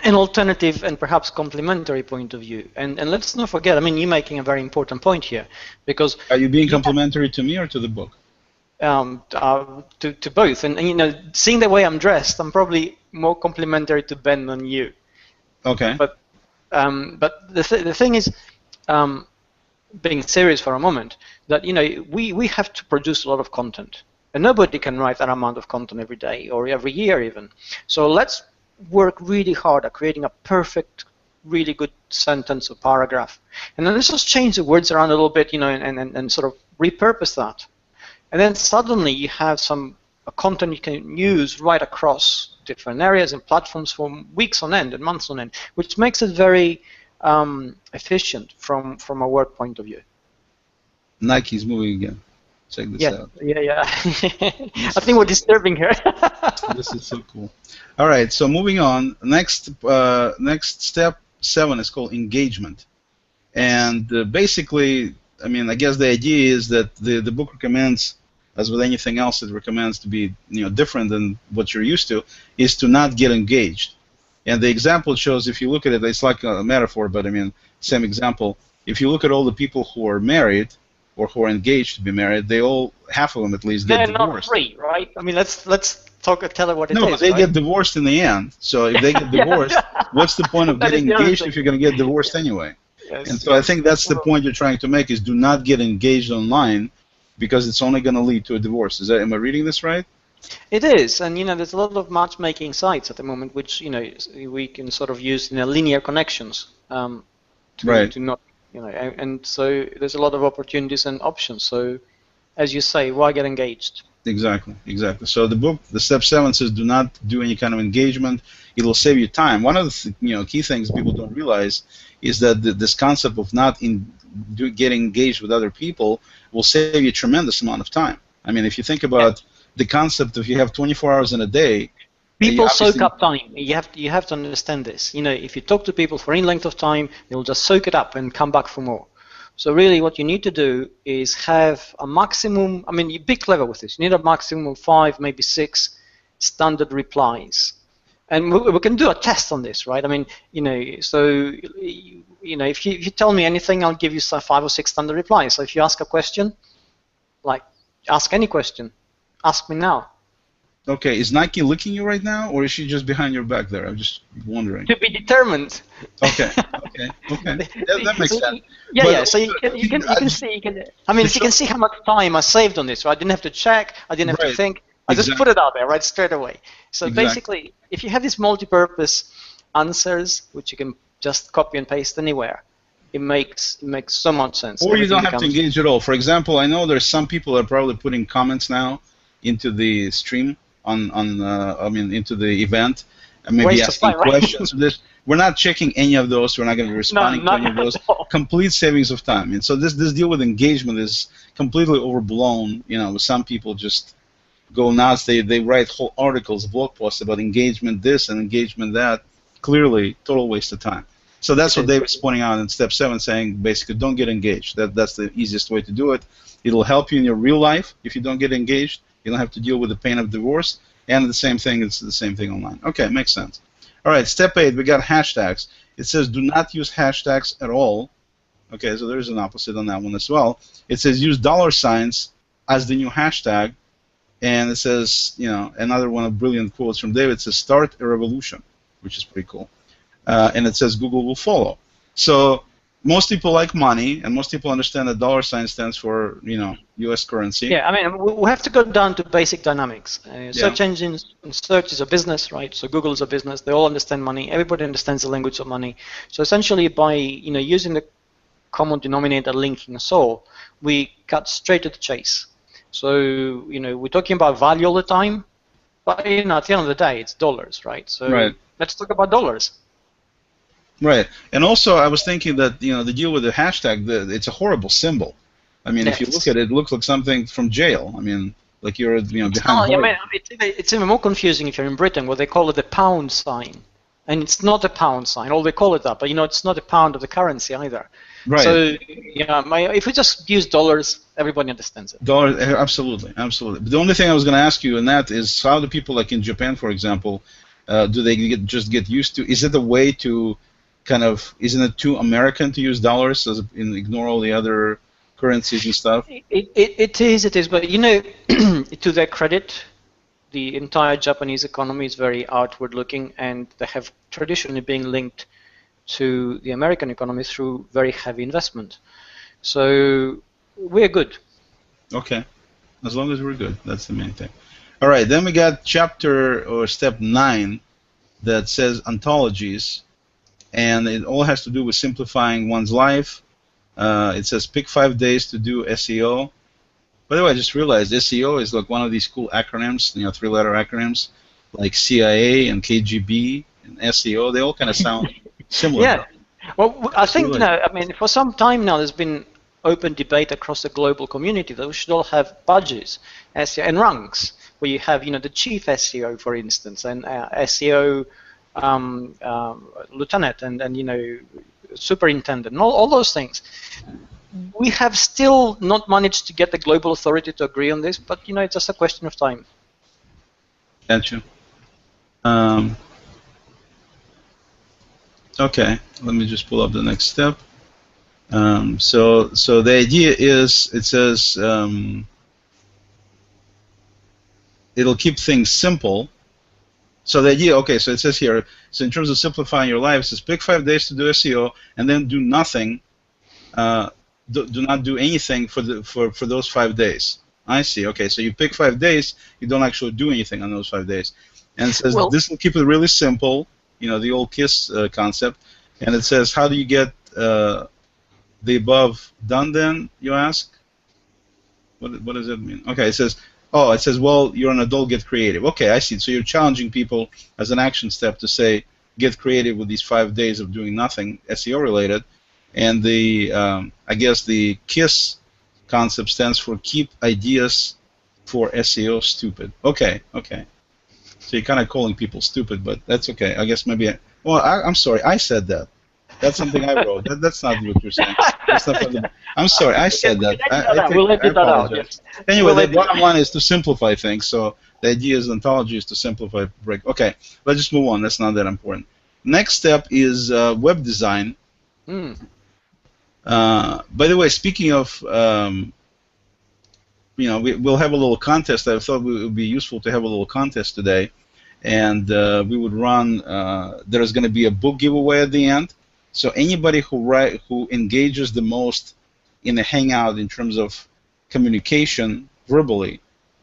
an alternative and perhaps complementary point of view. And let's not forget, I mean, you're making a very important point here, because Are you being complimentary to me or to the book? to both. And you know, seeing the way I'm dressed, I'm probably more complimentary to Ben than you. Okay. But the thing is, being serious for a moment, that you know we have to produce a lot of content, and nobody can write that amount of content every day or every year even. So let's work really hard at creating a perfect, really good sentence or paragraph, and then let's just change the words around a little bit, you know, and sort of repurpose that, and then suddenly you have some content you can use right across different areas and platforms for weeks on end and months on end, which makes it very efficient from a work point of view. Nike's moving again. Check this out. Yeah. I think we're disturbing here. This is so cool. All right, so moving on. Next step 7 is called engagement, and basically, I mean, I guess the idea is that the book recommends, as with anything else, it recommends to be, you know, different than what you're used to, is to not get engaged. And the example shows, if you look at it, it's like a metaphor, but I mean, same example. If you look at all the people who are married or who are engaged to be married, they all, half of them at least, get divorced. They're not free, right? I mean, let's tell her what it is. No, they right? get divorced in the end. So if they get divorced, what's the point of getting engaged if you're going to get divorced anyway? Yes, and so I think that's the point you're trying to make, is do not get engaged online, because it's only going to lead to a divorce. Am I reading this right? It is, and you know, there's a lot of matchmaking sites at the moment, which you know we can sort of use linear connections to not, you know, and so there's a lot of opportunities and options. So, as you say, why get engaged? Exactly. So the step 7 says do not do any kind of engagement. It will save you time. One of the key things people don't realize is that this concept of not getting engaged with other people will save you a tremendous amount of time. I mean, if you think about the concept of you have 24 hours in a day. People soak up time. You have to understand this. You know, if you talk to people for any length of time, they'll just soak it up and come back for more. So really what you need to do is have a maximum, I mean, you be clever with this. You need a maximum of 5, maybe 6 standard replies. And we can do a test on this, right? I mean, you know, so, you know, if you tell me anything, I'll give you 5 or 6 standard replies. So if you ask a question, like, ask any question. Ask me now. Okay, is Nike licking you right now, or is she just behind your back there? I'm just wondering. To be determined. Okay. That makes sense. Yeah. So you can see. I mean, you can see how much time I saved on this. Right? I didn't have to check. I didn't have to think. I just put it out there, right, straight away. So basically, if you have these multi-purpose answers, which you can just copy and paste anywhere, it makes so much sense. Or you don't have to engage at all. For example, I know there's some people that are probably putting comments now into the stream into the event, and maybe asking questions. Right? We're not checking any of those. We're not going to be responding to any of those. Complete savings of time. And so this deal with engagement is completely overblown. You know, some people just go nuts. They write whole articles, blog posts about engagement this and engagement that. Clearly, total waste of time. So that's what David's pointing out in step 7, saying basically don't get engaged. That's the easiest way to do it. It'll help you in your real life if you don't get engaged. You don't have to deal with the pain of divorce. And the same thing, it's the same thing online. Okay, makes sense. All right, step 8, we got hashtags. It says do not use hashtags at all. Okay, so there's an opposite on that one as well. It says use $signs as the new hashtag. And it says, you know, another one of brilliant quotes from David says start a revolution, which is pretty cool. And it says Google will follow. So most people like money, and most people understand that $sign stands for, you know, U.S. currency. Yeah, I mean, we have to go down to basic dynamics. Search engines and search is a business, right? So Google is a business. They all understand money. Everybody understands the language of money. So essentially, by using the common denominator linking us all, we cut straight to the chase. So we're talking about value all the time, but at the end of the day, it's dollars, right? So let's talk about dollars. Right, and also I was thinking that the deal with the hashtag, it's a horrible symbol. I mean, if you look at it, it looks like something from jail. I mean, like you're behind. I mean, it's even more confusing if you're in Britain, where they call it the pound sign. and it's not a pound sign. Or they call it that, but it's not a pound of the currency either. Right. So if we just use dollars, everybody understands it. Dollars, absolutely, absolutely. But the only thing I was going to ask you in that is how do people like in Japan, for example, do they just get used to? Is it a way to kind of? Isn't it too American to use dollars and ignore all the other currencies and stuff? It is, but to their credit, the entire Japanese economy is very outward-looking, and they have traditionally been linked to the American economy through very heavy investment. So we're good. Okay, as long as we're good, that's the main thing. All right, then we got chapter or step 9 that says ontologies, and it all has to do with simplifying one's life. It says pick 5 days to do SEO. By the way, I just realized SEO is like one of these cool acronyms, 3-letter acronyms, like CIA and KGB and SEO. They all kind of sound similar. Yeah. Well, I think, for some time now there's been open debate across the global community that we should all have badges, SEO, and ranks, where you have, the chief SEO, for instance, and SEO lieutenant, and superintendent, and all those things. We have still not managed to get the global authority to agree on this, but it's just a question of time. Gotcha. Okay, let me just pull up the next step. So the idea is, it says it'll keep things simple. So the idea, okay, so it says here, so in terms of simplifying your life, it says pick 5 days to do SEO and then do nothing. Do not do anything for those 5 days. I see. Okay, so you pick 5 days, you don't actually do anything on those 5 days, and it says this will keep it really simple. The old KISS concept, and it says how do you get the above done? Then you ask. What does that mean? Okay, it says well, you're an adult, get creative. Okay, I see. So you're challenging people as an action step to say get creative with these 5 days of doing nothing SEO related. And the I guess the KISS concept stands for keep ideas for SEO stupid. Okay. So you're kind of calling people stupid, but that's okay. I guess maybe. I'm sorry. I said that. That's something I wrote. That's not what you're saying. That's not I'm sorry. I said that. We'll edit that out. Yes. Anyway, the bottom line is to simplify things. So the idea is ontology is to simplify. Okay. Let's just move on. That's not that important. Next step is web design. By the way, speaking of, we'll have a little contest. I thought it would be useful to have a little contest today, and we would run. There's going to be a book giveaway at the end. So anybody who engages the most in a hangout in terms of communication verbally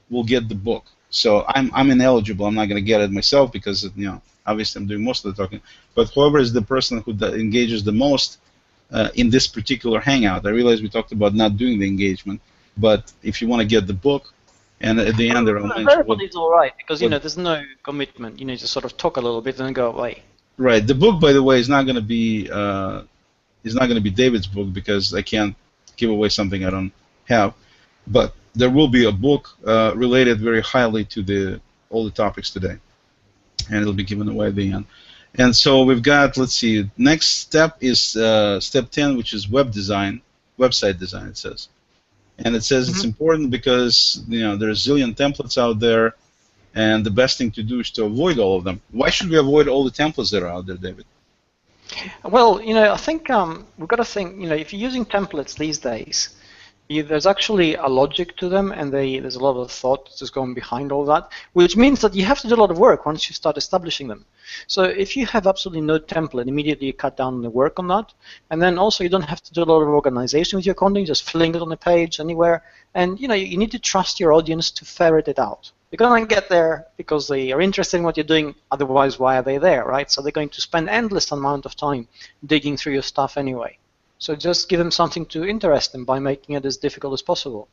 will get the book. So I'm ineligible. I'm not going to get it myself because obviously I'm doing most of the talking. But whoever is the person who engages the most in this particular hangout. I realize we talked about not doing the engagement, but if you want to get the book, and at the end there are links. Everybody's all right because there's no commitment. Just sort of talk a little bit and then go away. Right. The book, by the way, is not going to be David's book because I can't give away something I don't have. But there will be a book related very highly to all the topics today, and it'll be given away at the end. And so we've got, let's see, next step is step 10, which is website design, it says. And it says it's important because, there's a zillion templates out there, and the best thing to do is to avoid all of them. Why should we avoid all the templates that are out there, David? Well, I think we've got to think, if you're using templates these days, there's actually a logic to them, and there's a lot of thought that's going behind all that, which means that you have to do a lot of work once you start establishing them. So if you have absolutely no template, immediately you cut down the work on that, and then also you don't have to do a lot of organization with your content, just fling it on a page anywhere, and you need to trust your audience to ferret it out. They're going to get there because they are interested in what you're doing, otherwise why are they there, right? So they're going to spend endless amount of time digging through your stuff anyway. So just give them something to interest them by making it as difficult as possible.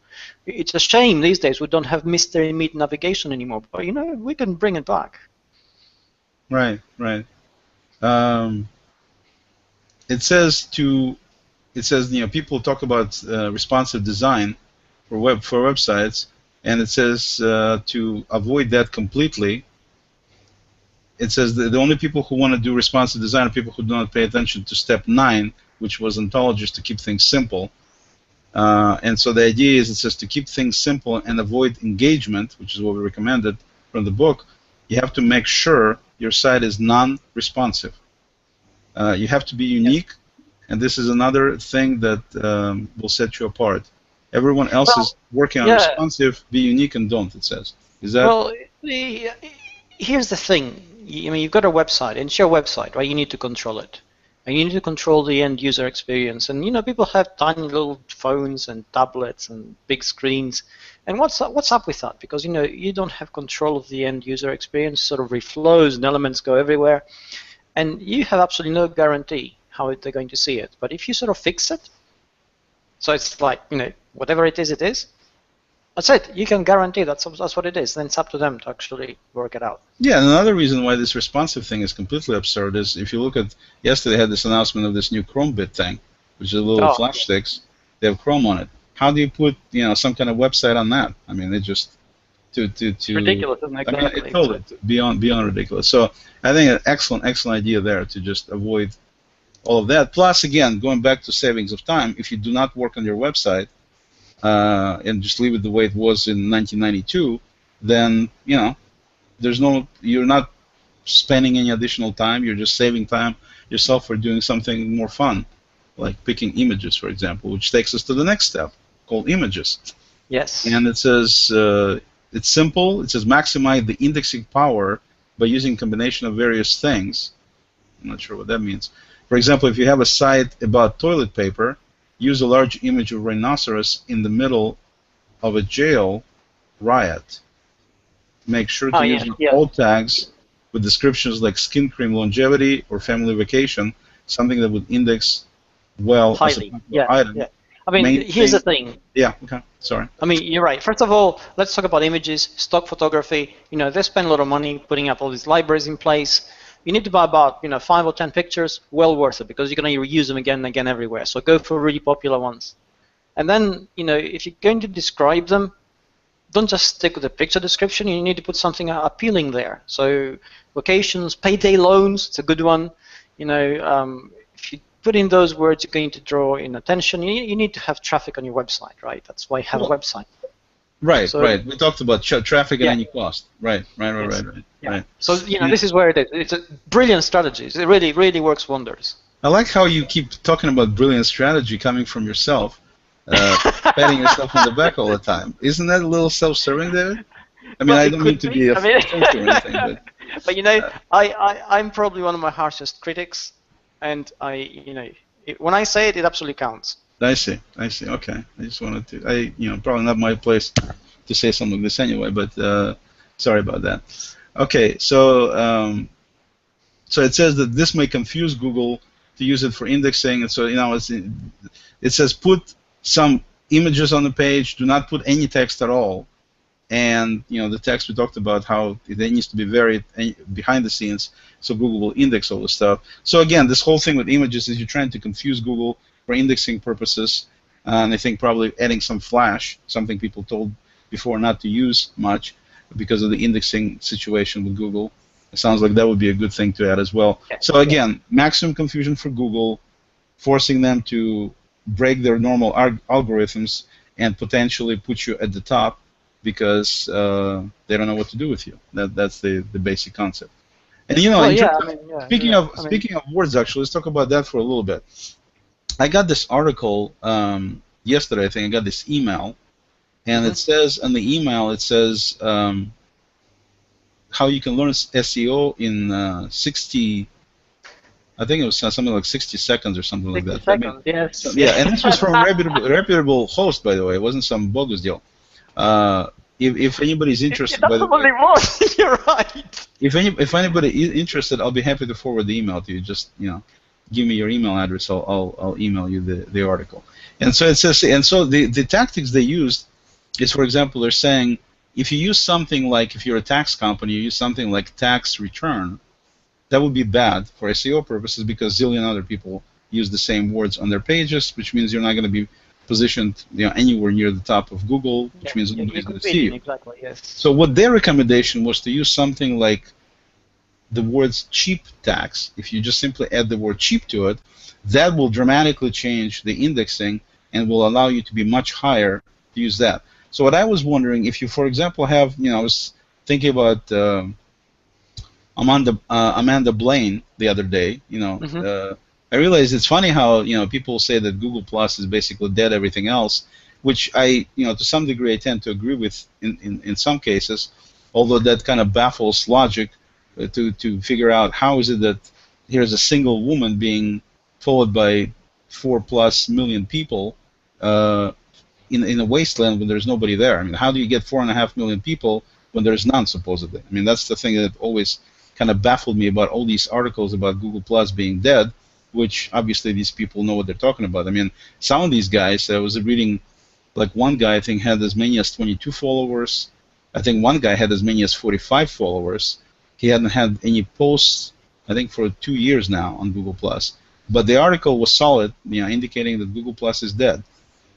It's a shame these days we don't have mystery meat navigation anymore, but we can bring it back. Right. It says people talk about responsive design for websites, and it says to avoid that completely. it says the only people who want to do responsive design are people who do not pay attention to step 9, which was ontologies to keep things simple. And so the idea is, it says to keep things simple and avoid engagement, which is what we recommended from the book. You have to make sure your site is non-responsive. You have to be unique, and this is another thing that will set you apart. Everyone else is working on responsive. Be unique and don't. It says. Is that? Well, here's the thing. I mean, you've got a website, and it's your website, right? You need to control it, and you need to control the end user experience. And you know, people have tiny little phones and tablets and big screens. And what's up with that? Because you know, you don't have control of the end user experience. Sort of reflows and elements go everywhere, and you have absolutely no guarantee how they're going to see it. But if you sort of fix it, so it's like, you know, whatever it is, that's it. You can guarantee that's what it is. Then it's up to them to actually work it out. Yeah, and another reason why this responsive thing is completely absurd is if you look at, yesterday they had this announcement of this new Chrome bit thing, which is a little flash sticks. They have Chrome on it. How do you put, you know, some kind of website on that? I mean, it just it's ridiculous, isn't it? Exactly. I mean, it's totally beyond ridiculous. So I think an excellent idea there to just avoid all of that. Plus, again, going back to savings of time, if you do not work on your website and just leave it the way it was in 1992, then you know you're not spending any additional time. You're just saving time yourself for doing something more fun, like picking images, for example, which takes us to the next step called images. Yes. And it says it's simple. It says maximize the indexing power by using a combination of various things. I'm not sure what that means. For example, if you have a site about toilet paper, use a large image of rhinoceros in the middle of a jail riot. Make sure to use alt tags with descriptions like skin cream longevity or family vacation, something that would index well highly. As a item. Yeah. I mean, here's the thing. Yeah, okay, sorry. I mean, you're right. First of all, let's talk about images, stock photography. You know, they spend a lot of money putting up all these libraries in place. You need to buy about 5 or 10 pictures, well worth it, because you're going to reuse them again and again everywhere. So go for really popular ones. And then, if you're going to describe them, don't just stick with the picture description. You need to put something appealing there. So locations, payday loans, it's a good one. If you put in those words, you're going to draw in attention. You need to have traffic on your website, right? That's why you have a website. Right, right. We talked about traffic at any cost. Right. So this is where it is. It's a brilliant strategy. It really, really works wonders. I like how you keep talking about brilliant strategy coming from yourself, patting yourself on the back all the time. Isn't that a little self-serving, David? I mean, I don't mean to be offensive or anything, but I'm probably one of my harshest critics, and when I say it, it absolutely counts. I see. Okay. I just wanted to. Probably not my place to say something like this anyway. But sorry about that. Okay. So so it says that this may confuse Google to use it for indexing, and so it says put some images on the page. Do not put any text at all. And the text we talked about how it needs to be varied behind the scenes, so Google will index all the stuff. So again, this whole thing with images is you're trying to confuse Google for indexing purposes, and I think probably adding some flash, something people told before not to use much because of the indexing situation with Google. It sounds like that would be a good thing to add as well. So again, maximum confusion for Google, forcing them to break their normal algorithms and potentially put you at the top because they don't know what to do with you. That's the basic concept. And speaking of words, actually, let's talk about that for a little bit. I got this article yesterday. I think I got this email, and it says on the email, it says how you can learn SEO in 60. I think it was something like 60 seconds or something like that. 60 seconds, yes. Yeah, and this was from a reputable host, by the way. It wasn't some bogus deal. If anybody's interested, by the way, you're right. If anybody is interested, I'll be happy to forward the email to you. Just give me your email address. I'll email you the article. And so it says, and so the tactics they used is, for example, they're saying if you use something like, if you're a tax company, you use something like tax return, that would be bad for SEO purposes because zillion other people use the same words on their pages, which means you're not going to be positioned anywhere near the top of Google, which means nobody's going to see you. Exactly, yes. So what their recommendation was to use something like the words cheap tags, if you just simply add the word cheap to it, that will dramatically change the indexing and will allow you to be much higher to use that. So what I was wondering, if you, for example, have, I was thinking about Amanda Blaine the other day. I realized it's funny how people say that Google Plus is basically dead, everything else, which I to some degree I tend to agree with in some cases, although that kind of baffles logic to figure out how is it that here's a single woman being followed by 4+ million people in a wasteland when there's nobody there. I mean, how do you get 4.5 million people when there's none, supposedly? I mean, that's the thing that always kind of baffled me about all these articles about Google Plus being dead, which obviously these people know what they're talking about. I mean, some of these guys, I was reading, like one guy I think had as many as 22 followers. I think one guy had as many as 45 followers. He hadn't had any posts, I think, for 2 years now on Google Plus. But the article was solid, indicating that Google Plus is dead.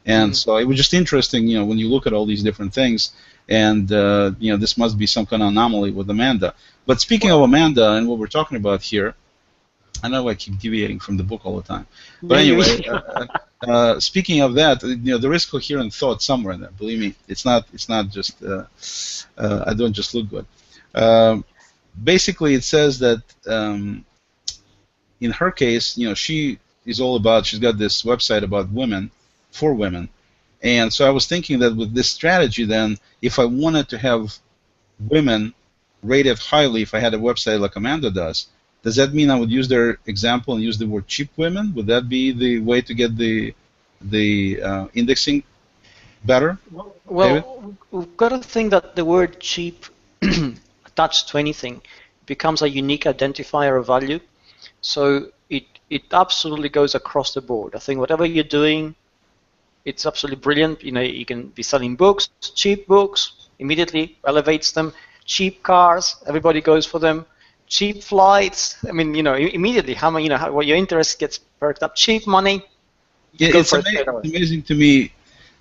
And so it was just interesting, when you look at all these different things, and this must be some kind of anomaly with Amanda. But speaking of Amanda and what we're talking about here, I know I keep deviating from the book all the time. But anyway, speaking of that, there is coherent thought somewhere in there. Believe me, it's not just I don't just look good. Basically, it says that in her case, she is all about. She's got this website about women, for women, and so I was thinking that with this strategy, then if I wanted to have women rated highly, if I had a website like Amanda does that mean I would use their example and use the word cheap women? Would that be the way to get the indexing better? Well, we've got to think that the word cheap attached to anything becomes a unique identifier of value. So it absolutely goes across the board. I think whatever you're doing, it's absolutely brilliant. You can be selling books, cheap books, immediately elevates them. Cheap cars, everybody goes for them. Cheap flights, I mean, immediately what your interest gets perked up. Cheap money. It's amazing to me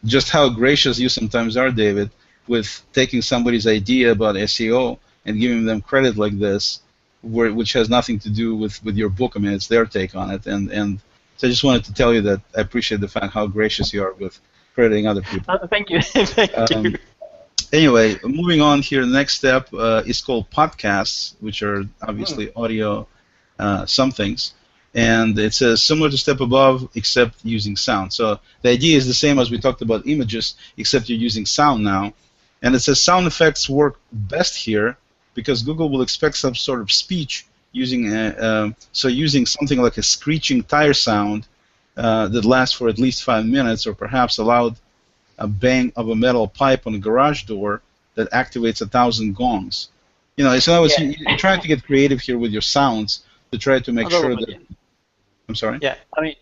just how gracious you sometimes are, David, with taking somebody's idea about SEO and giving them credit like this, which has nothing to do with your book. I mean, it's their take on it, and so I just wanted to tell you that I appreciate the fact how gracious you are with crediting other people. Thank you. Thank you. Anyway, moving on here, the next step is called podcasts, which are obviously audio somethings. And it says similar to step above, except using sound. So the idea is the same as we talked about images, except you're using sound now. And it says sound effects work best here because Google will expect some sort of speech using using something like a screeching tire sound that lasts for at least 5 minutes, or perhaps a loud bang of a metal pipe on a garage door that activates 1,000 gongs. So you're trying to get creative here with your sounds to try to make sure that. I'm sorry. Yeah, I mean,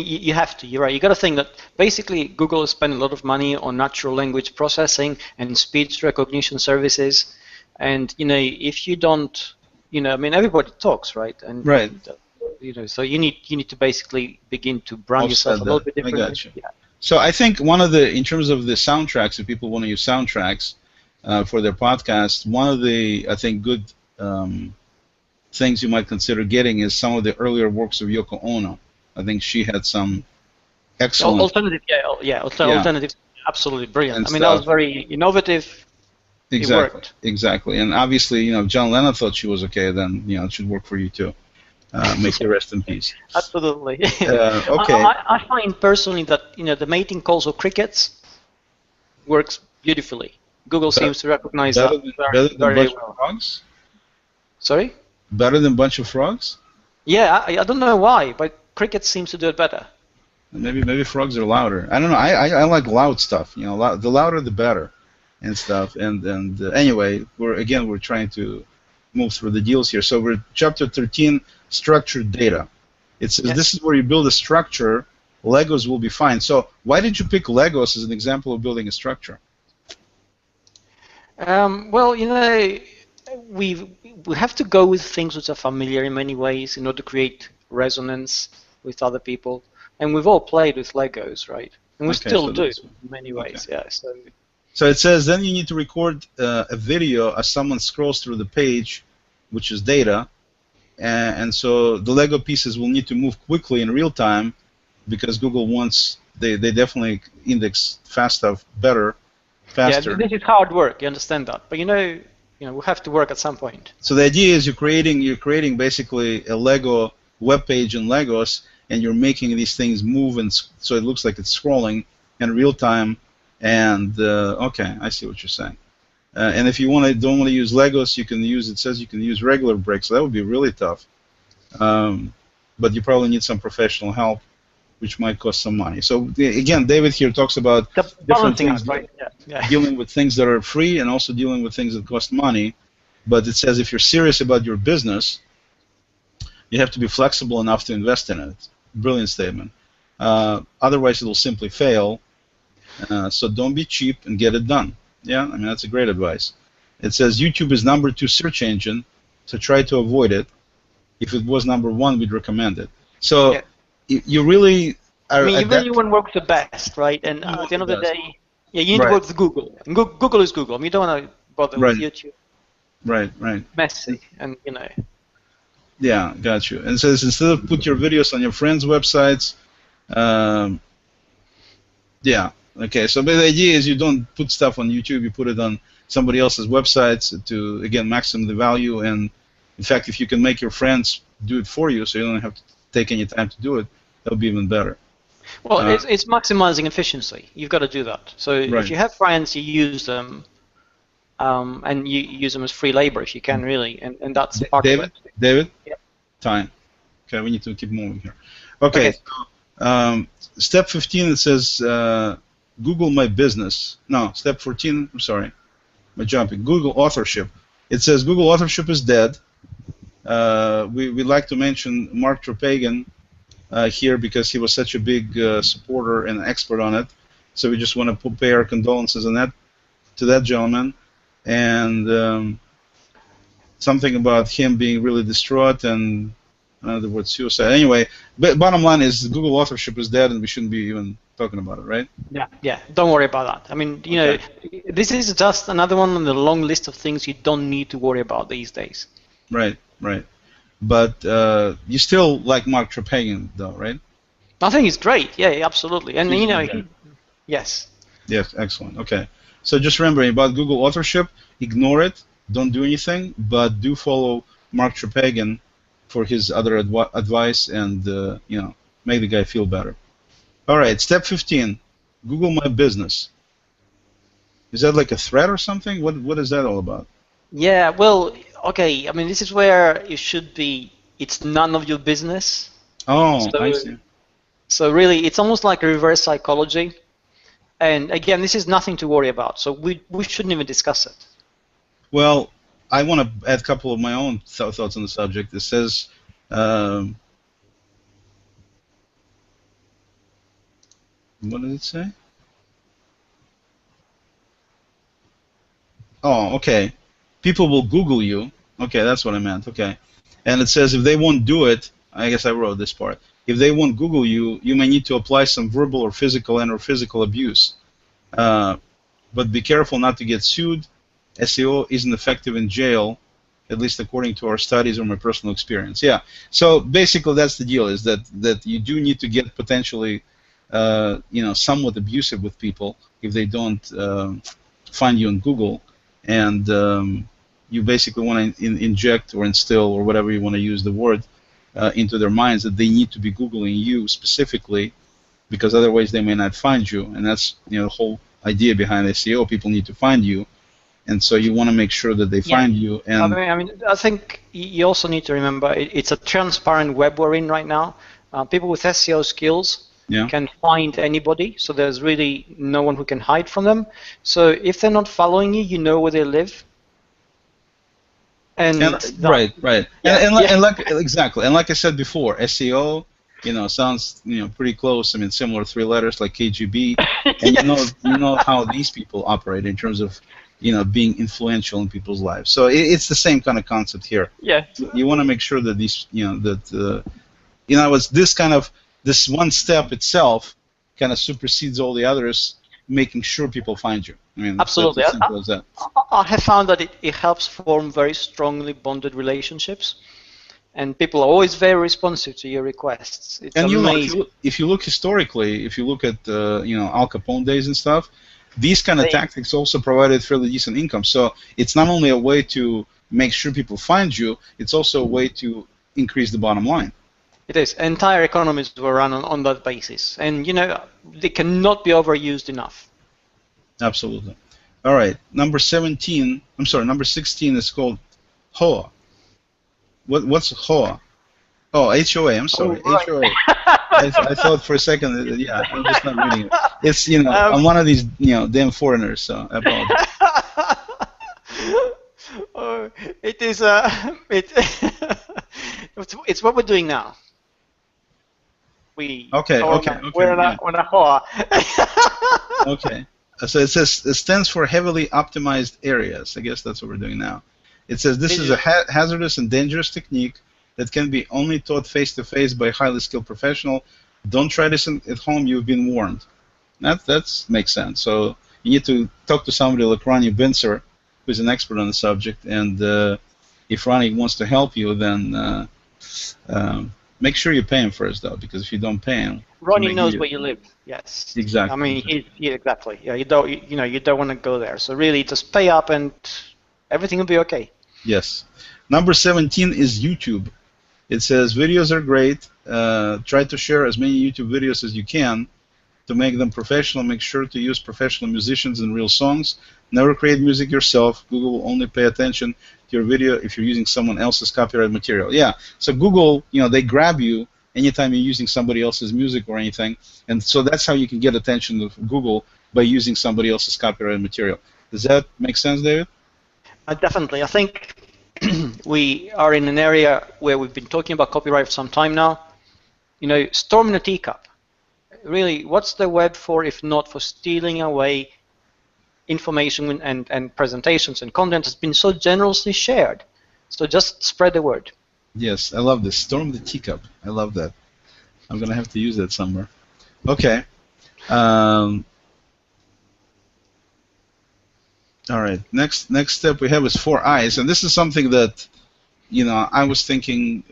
you have to. You're right. You got to think that basically Google is spending a lot of money on natural language processing and speech recognition services, and if you don't, I mean, everybody talks, right? And right. So you need to basically begin to brand yourself a little bit differently. I got you. Yeah. So I think in terms of the soundtracks, if people want to use soundtracks for their podcast, one of the, I think, good things you might consider getting is some of the earlier works of Yoko Ono. I think she had some excellent... Alternatives, absolutely brilliant. I mean, that was very innovative. Exactly, it worked. Exactly. And obviously, John Lennon thought she was okay, then, it should work for you too. Make you rest in peace. Absolutely. Okay. I find personally that the mating calls of crickets works beautifully. Google seems to recognize that very well. Frogs? Sorry? Better than bunch of frogs? Yeah, I don't know why, but crickets seems to do it better. Maybe frogs are louder. I don't know. I like loud stuff. The louder the better, and stuff. And anyway, we're trying to move through the deals here. So we're chapter 13, structured data. It says this is where you build a structure. Legos will be fine. So why did you pick Legos as an example of building a structure? Well, we have to go with things which are familiar in many ways in order to create resonance with other people. And we've all played with Legos, right? And we still do in many ways. Okay. Yeah. So it says then you need to record a video as someone scrolls through the page which is data, and so the Lego pieces will need to move quickly in real time because Google wants they definitely index fast stuff better, faster. Yeah, this is hard work. You understand that, but we have to work at some point. So the idea is you're creating basically a Lego web page in Legos, and you're making these things move, and so it looks like it's scrolling in real time. And okay, I see what you're saying. And if you don't want to use Legos, you can use. It says you can use regular bricks. So that would be really tough. But you probably need some professional help, which might cost some money. So again, David here talks about different things, right? Yeah. Dealing with things that are free and also dealing with things that cost money. But it says if you're serious about your business, you have to be flexible enough to invest in it. Brilliant statement. Otherwise, it will simply fail. So don't be cheap and get it done. Yeah, I mean, that's a great advice. It says YouTube is #2 search engine, so try to avoid it. If it was #1, we'd recommend it. So you really are. I mean, you really want to work with the best, right? And at the end of the day, you need to work with Google. And Google is Google. I mean, you don't want to bother with YouTube. Right. Messy, and Yeah, got you. And it says instead of put your videos on your friends' websites, yeah. Okay, so the idea is you don't put stuff on YouTube, you put it on somebody else's websites to, again, maximize the value. And in fact, if you can make your friends do it for you so you don't have to take any time to do it, that would be even better. Well, it's maximizing efficiency. You've got to do that. So if you have friends, you use them, and you use them as free labor if you can, really. And that's part of it. David? Yeah. Time. Okay, we need to keep moving here. Okay. So, step 15, it says... Google My Business. No, step 14, I'm sorry. I'm jumping. Google Authorship. It says Google Authorship is dead. We like to mention Mark Trepagan here because he was such a big supporter and expert on it. So we just want to pay our condolences on that to that gentleman. And something about him being really distraught and the word suicide. Anyway, but bottom line is Google Authorship is dead and we shouldn't be even talking about it, right? Yeah. Don't worry about that. I mean, this is just another one on the long list of things you don't need to worry about these days. Right. But you still like Mark Trepagan, though, right? I think it's great. Yeah, absolutely. And yes. Yes, excellent. Okay. So just remember about Google Authorship, ignore it, don't do anything, but do follow Mark Trepagan for his other advice and make the guy feel better. All right, step 15, Google My Business. Is that like a threat or something? What is that all about? Yeah, well, okay, I mean, this is where you should be, it's none of your business. Oh, I see. So really, it's almost like a reverse psychology. And again, this is nothing to worry about, so we shouldn't even discuss it. Well, I want to add a couple of my own thoughts on the subject. It says... what did it say? Oh, okay. People will Google you. Okay, that's what I meant. Okay. And it says if they won't do it, I guess I wrote this part. If they won't Google you, you may need to apply some verbal or physical abuse. But be careful not to get sued. SEO isn't effective in jail, at least according to our studies or my personal experience. Yeah. So basically, that's the deal: is that you do need to get potentially, somewhat abusive with people if they don't find you on Google, and you basically want to inject or instill or whatever you want to use the word into their minds that they need to be Googling you specifically, because otherwise they may not find you, and that's the whole idea behind SEO. People need to find you. And so you want to make sure that they find you. And I think you also need to remember it's a transparent web we're in right now. People with SEO skills can find anybody, so there's really no one who can hide from them. So if they're not following you, you know where they live. Right. And like exactly. And like I said before, SEO, sounds pretty close. I mean, similar 3 letters like KGB, and you know how these people operate in terms of being influential in people's lives. So it's the same kind of concept here. Yeah. You want to make sure that these, this one step itself kind of supersedes all the others, making sure people find you. I mean, Absolutely. that's as simple as that. I have found that it helps form very strongly bonded relationships, and people are always very responsive to your requests. It's And amazing. if you look historically, if you look at Al Capone days and stuff, these kind of tactics also provided fairly decent income. So it's not only a way to make sure people find you, it's also a way to increase the bottom line. It is. Entire economies were run on that basis, and they cannot be overused enough. Absolutely. All right, number 16 is called HOA. What's HOA? Oh, HOA. I'm sorry, right. HOA. I thought for a second, yeah, I'm just not reading it. It's I'm one of these damn foreigners, so I apologize. Oh, it is it's what we're doing now. We're on a HOA. Okay. So it says it stands for heavily optimized areas. I guess that's what we're doing now. It says this is a hazardous and dangerous technique that can be only taught face-to-face by a highly skilled professional. Don't try this at home. You've been warned. That makes sense. So you need to talk to somebody like Ronnie Binzer, who's an expert on the subject. And if Ronnie wants to help you, then make sure you pay him first, though, because if you don't pay him, Ronnie knows where you live. Yes. Exactly. I mean, exactly. Yeah, you don't want to go there. So really, just pay up, and everything will be okay. Yes. Number 17 is YouTube. It says videos are great. Try to share as many YouTube videos as you can to make them professional. Make sure to use professional musicians and real songs. Never create music yourself. Google will only pay attention to your video if you're using someone else's copyright material. Yeah. So Google, they grab you anytime you're using somebody else's music or anything, and so that's how you can get attention of Google, by using somebody else's copyrighted material. Does that make sense, David? Definitely. I think we are in an area where we've been talking about copyright for some time now. Storm in a teacup. Really, what's the web for if not for stealing away information and presentations and content that's been so generously shared? So just spread the word. Yes, I love this. Storm the teacup. I love that. I'm going to have to use that somewhere. Okay. All right. Next step we have is 4 eyes, and this is something that, I was thinking.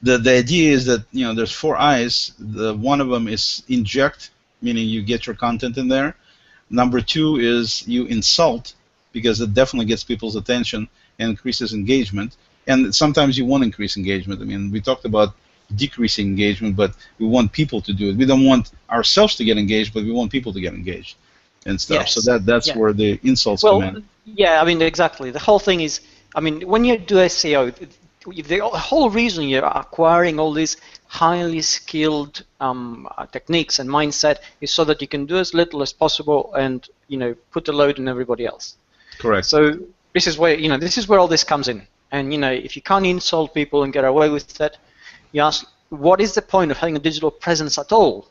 The idea is that there's 4 eyes. One of them is inject, meaning you get your content in there. Number 2 is you insult, because it definitely gets people's attention and increases engagement. And sometimes you want to increase engagement. I mean, we talked about decreasing engagement, but we want people to do it. We don't want ourselves to get engaged, but we want people to get engaged and stuff. Yes. So that's where the insults come in. Yeah, I mean, exactly. The whole thing is, I mean, when you do SEO, the whole reason you're acquiring all these highly skilled techniques and mindset is so that you can do as little as possible and put the load on everybody else. Correct. So this is where all this comes in. And if you can't insult people and get away with that, you ask, what is the point of having a digital presence at all?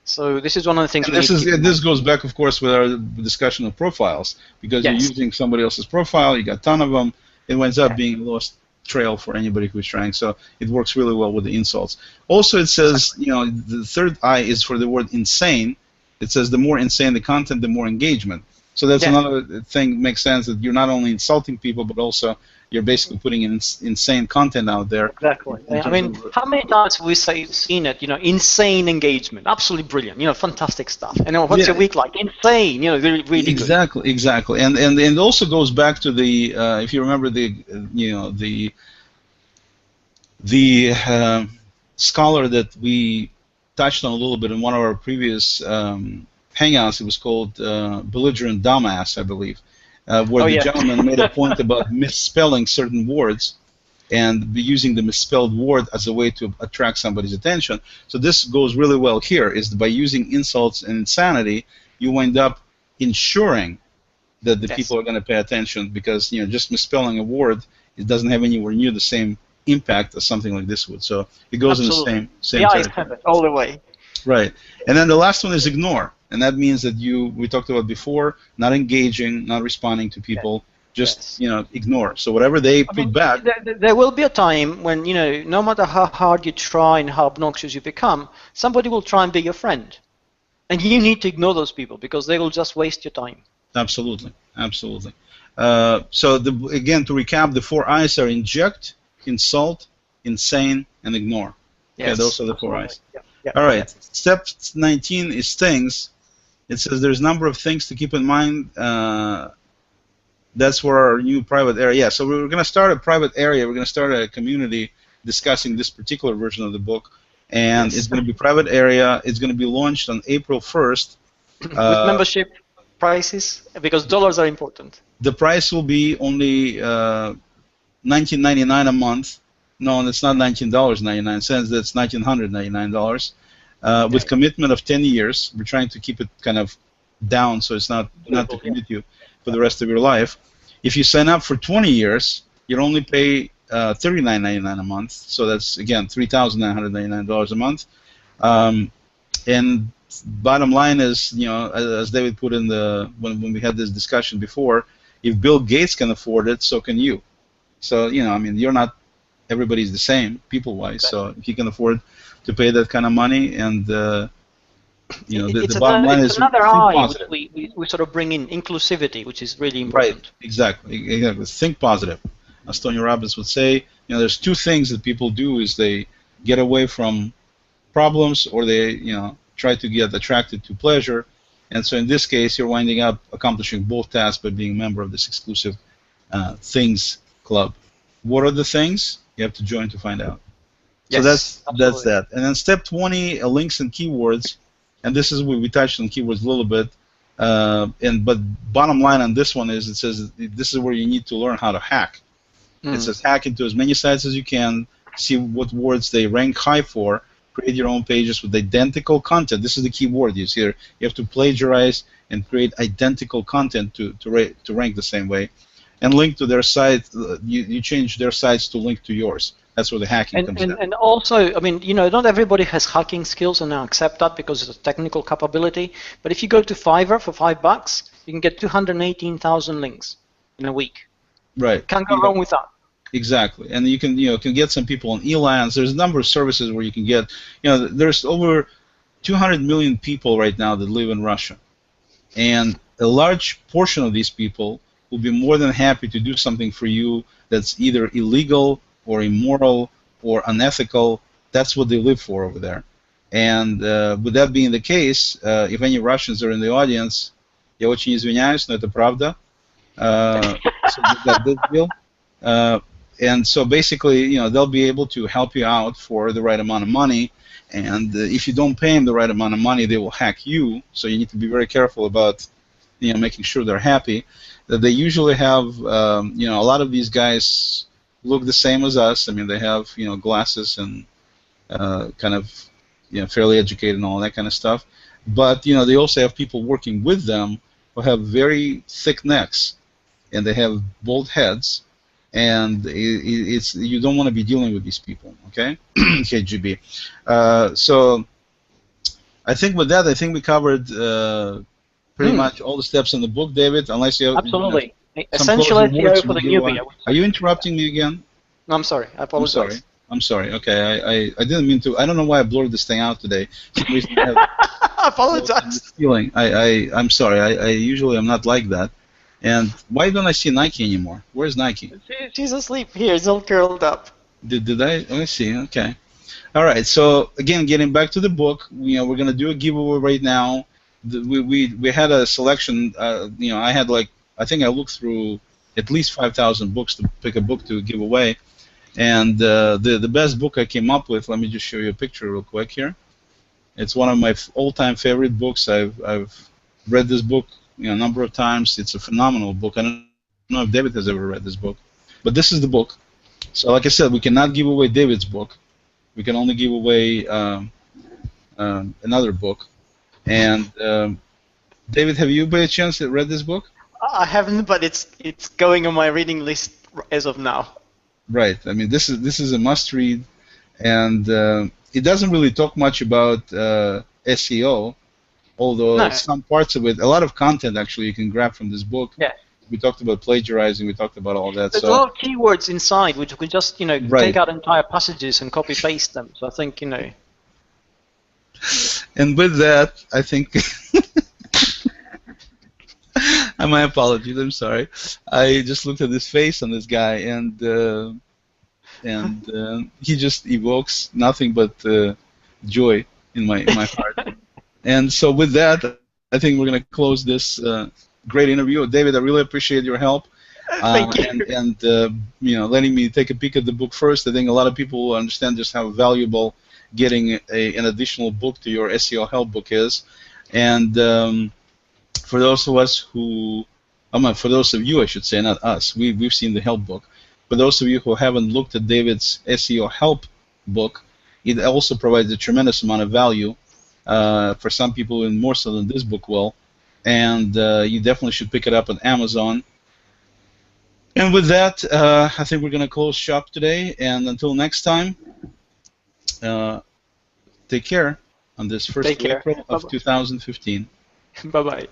So this is one of the things. And this goes back, of course, with our discussion of profiles, because you're using somebody else's profile. You got a ton of them. It winds up being a lost trail for anybody who's trying. So it works really well with the insults. Also, it says the third I is for the word insane. It says the more insane the content, the more engagement. So that's another thing. Makes sense that you're not only insulting people, but also you're basically putting insane content out there. Exactly. I mean, how many times have we seen it? Insane engagement, absolutely brilliant. Fantastic stuff. And what's your week like? Insane. Really good. Exactly. And it also goes back to the if you remember the scholar that we touched on a little bit in one of our previous hangouts. It was called Belligerent Dumbass, I believe. Where the gentleman made a point about misspelling certain words and using the misspelled word as a way to attract somebody's attention. So this goes really well here, is by using insults and insanity, you wind up ensuring that the people are going to pay attention, because just misspelling a word, it doesn't have anywhere near the same impact as something like this would. So it goes in the same territory. All the way. Right. And then the last one is ignore. And that means that we talked about before, not engaging, not responding to people, just ignore. So whatever they put back. There will be a time when no matter how hard you try and how obnoxious you become, somebody will try and be your friend, And you need to ignore those people because they will just waste your time. Absolutely, absolutely. So again, to recap, the 4 I's are inject, insult, insane, and ignore. Yes, okay, those are the 4 absolutely. I's. Yeah, All right. Step 19 is things. It says there's a number of things to keep in mind. That's where our new private area. Yeah, so we're going to start a private area. We're going to start a community discussing this particular version of the book. And it's going to be private area. It's going to be launched on April 1st. With membership prices, because dollars are important. The price will be only $19.99 a month. No, it's not $19.99. That's $1,999 with commitment of 10 years. We're trying to keep it kind of down, so it's not to commit you for the rest of your life. If you sign up for 20 years, you'll only pay $39.99 a month. So that's again $3,999 a month. And bottom line is, as David put in when we had this discussion before, if Bill Gates can afford it, so can you. So I mean, you're not everybody's the same people-wise. So if you can afford to pay that kind of money, and the bottom line is another eye we sort of bring in inclusivity, which is really important. Right, exactly. Think positive. As Tony Robbins would say, there's 2 things that people do: is they get away from problems, or they try to get attracted to pleasure. And so in this case, you're winding up accomplishing both tasks by being a member of this exclusive things club. What are the things? You have to join to find out. Yes, so that's that. And then step 20, links and keywords. And this is where we touched on keywords a little bit. But bottom line on this one is, it says this is where you need to learn how to hack. It says hack into as many sites as you can, see what words they rank high for, create your own pages with identical content. This is the key word you see here. You have to plagiarize and create identical content to rank the same way. And link to their site. You change their sites to link to yours. That's where the hacking comes in. And also, I mean, not everybody has hacking skills, and I accept that because it's a technical capability. But if you go to Fiverr for $5, you can get 218,000 links in a week. Right. Can't go wrong with that. Exactly. And you can get some people on Elance. There's a number of services where you can get. There's over 200 million people right now that live in Russia, and a large portion of these people will be more than happy to do something for you that's either illegal or immoral or unethical. That's what they live for over there. And with that being the case, if any Russians are in the audience, я очень извиняюсь, но это правда. So that big deal. And so basically, they'll be able to help you out for the right amount of money. And if you don't pay them the right amount of money, they will hack you. So you need to be very careful about making sure they're happy. They usually have, a lot of these guys look the same as us. I mean, they have, glasses and kind of, fairly educated and all that kind of stuff. But, they also have people working with them who have very thick necks, and they have bald heads, and you don't want to be dealing with these people, okay? KGB. So I think with that, we covered pretty much all the steps in the book, David, unless you have absolutely. Essential SEO for the newbie. Are you interrupting me again? No, I'm sorry. I apologize. I'm sorry. Okay, I didn't mean to. I don't know why I blurred this thing out today. For some reason I apologize. Feeling. I'm sorry. I usually am not like that. And why don't I see Nike anymore? Where's Nike? She's asleep here. It's all curled up. Did I? Let me see. Okay. All right. So again, getting back to the book, we're gonna do a giveaway right now. We had a selection. I think I looked through at least 5,000 books to pick a book to give away, and the best book I came up with. Let me just show you a picture real quick here. It's one of my all-time favorite books. I've read this book a number of times. It's a phenomenal book. I don't know if David has ever read this book, but this is the book. So like I said, we cannot give away David's book. We can only give away another book. And David, have you by a chance read this book? I haven't, but it's going on my reading list as of now. Right. I mean, this is a must-read, and it doesn't really talk much about SEO, although some parts of it, a lot of content actually you can grab from this book. Yeah. We talked about plagiarizing. We talked about all that. There's a lot of keywords inside, which we can just right. take out entire passages and copy paste them. So I think And with that, I think my apologies. I'm sorry. I just looked at this face on this guy, and he just evokes nothing but joy in my heart. And so with that, I think we're going to close this great interview. David, I really appreciate your help. Thank you. And you know, letting me take a peek at the book first. I think a lot of people will understand just how valuable getting an additional book to your SEO help book is. And for those of us who, for those of you, I should say, not us, we've seen the help book. For those of you who haven't looked at David's SEO help book, it also provides a tremendous amount of value. For some people, even more so than this book will. And you definitely should pick it up on Amazon. And with that, I think we're going to close shop today. And until next time, take care on this 1st of April of 2015. Bye-bye.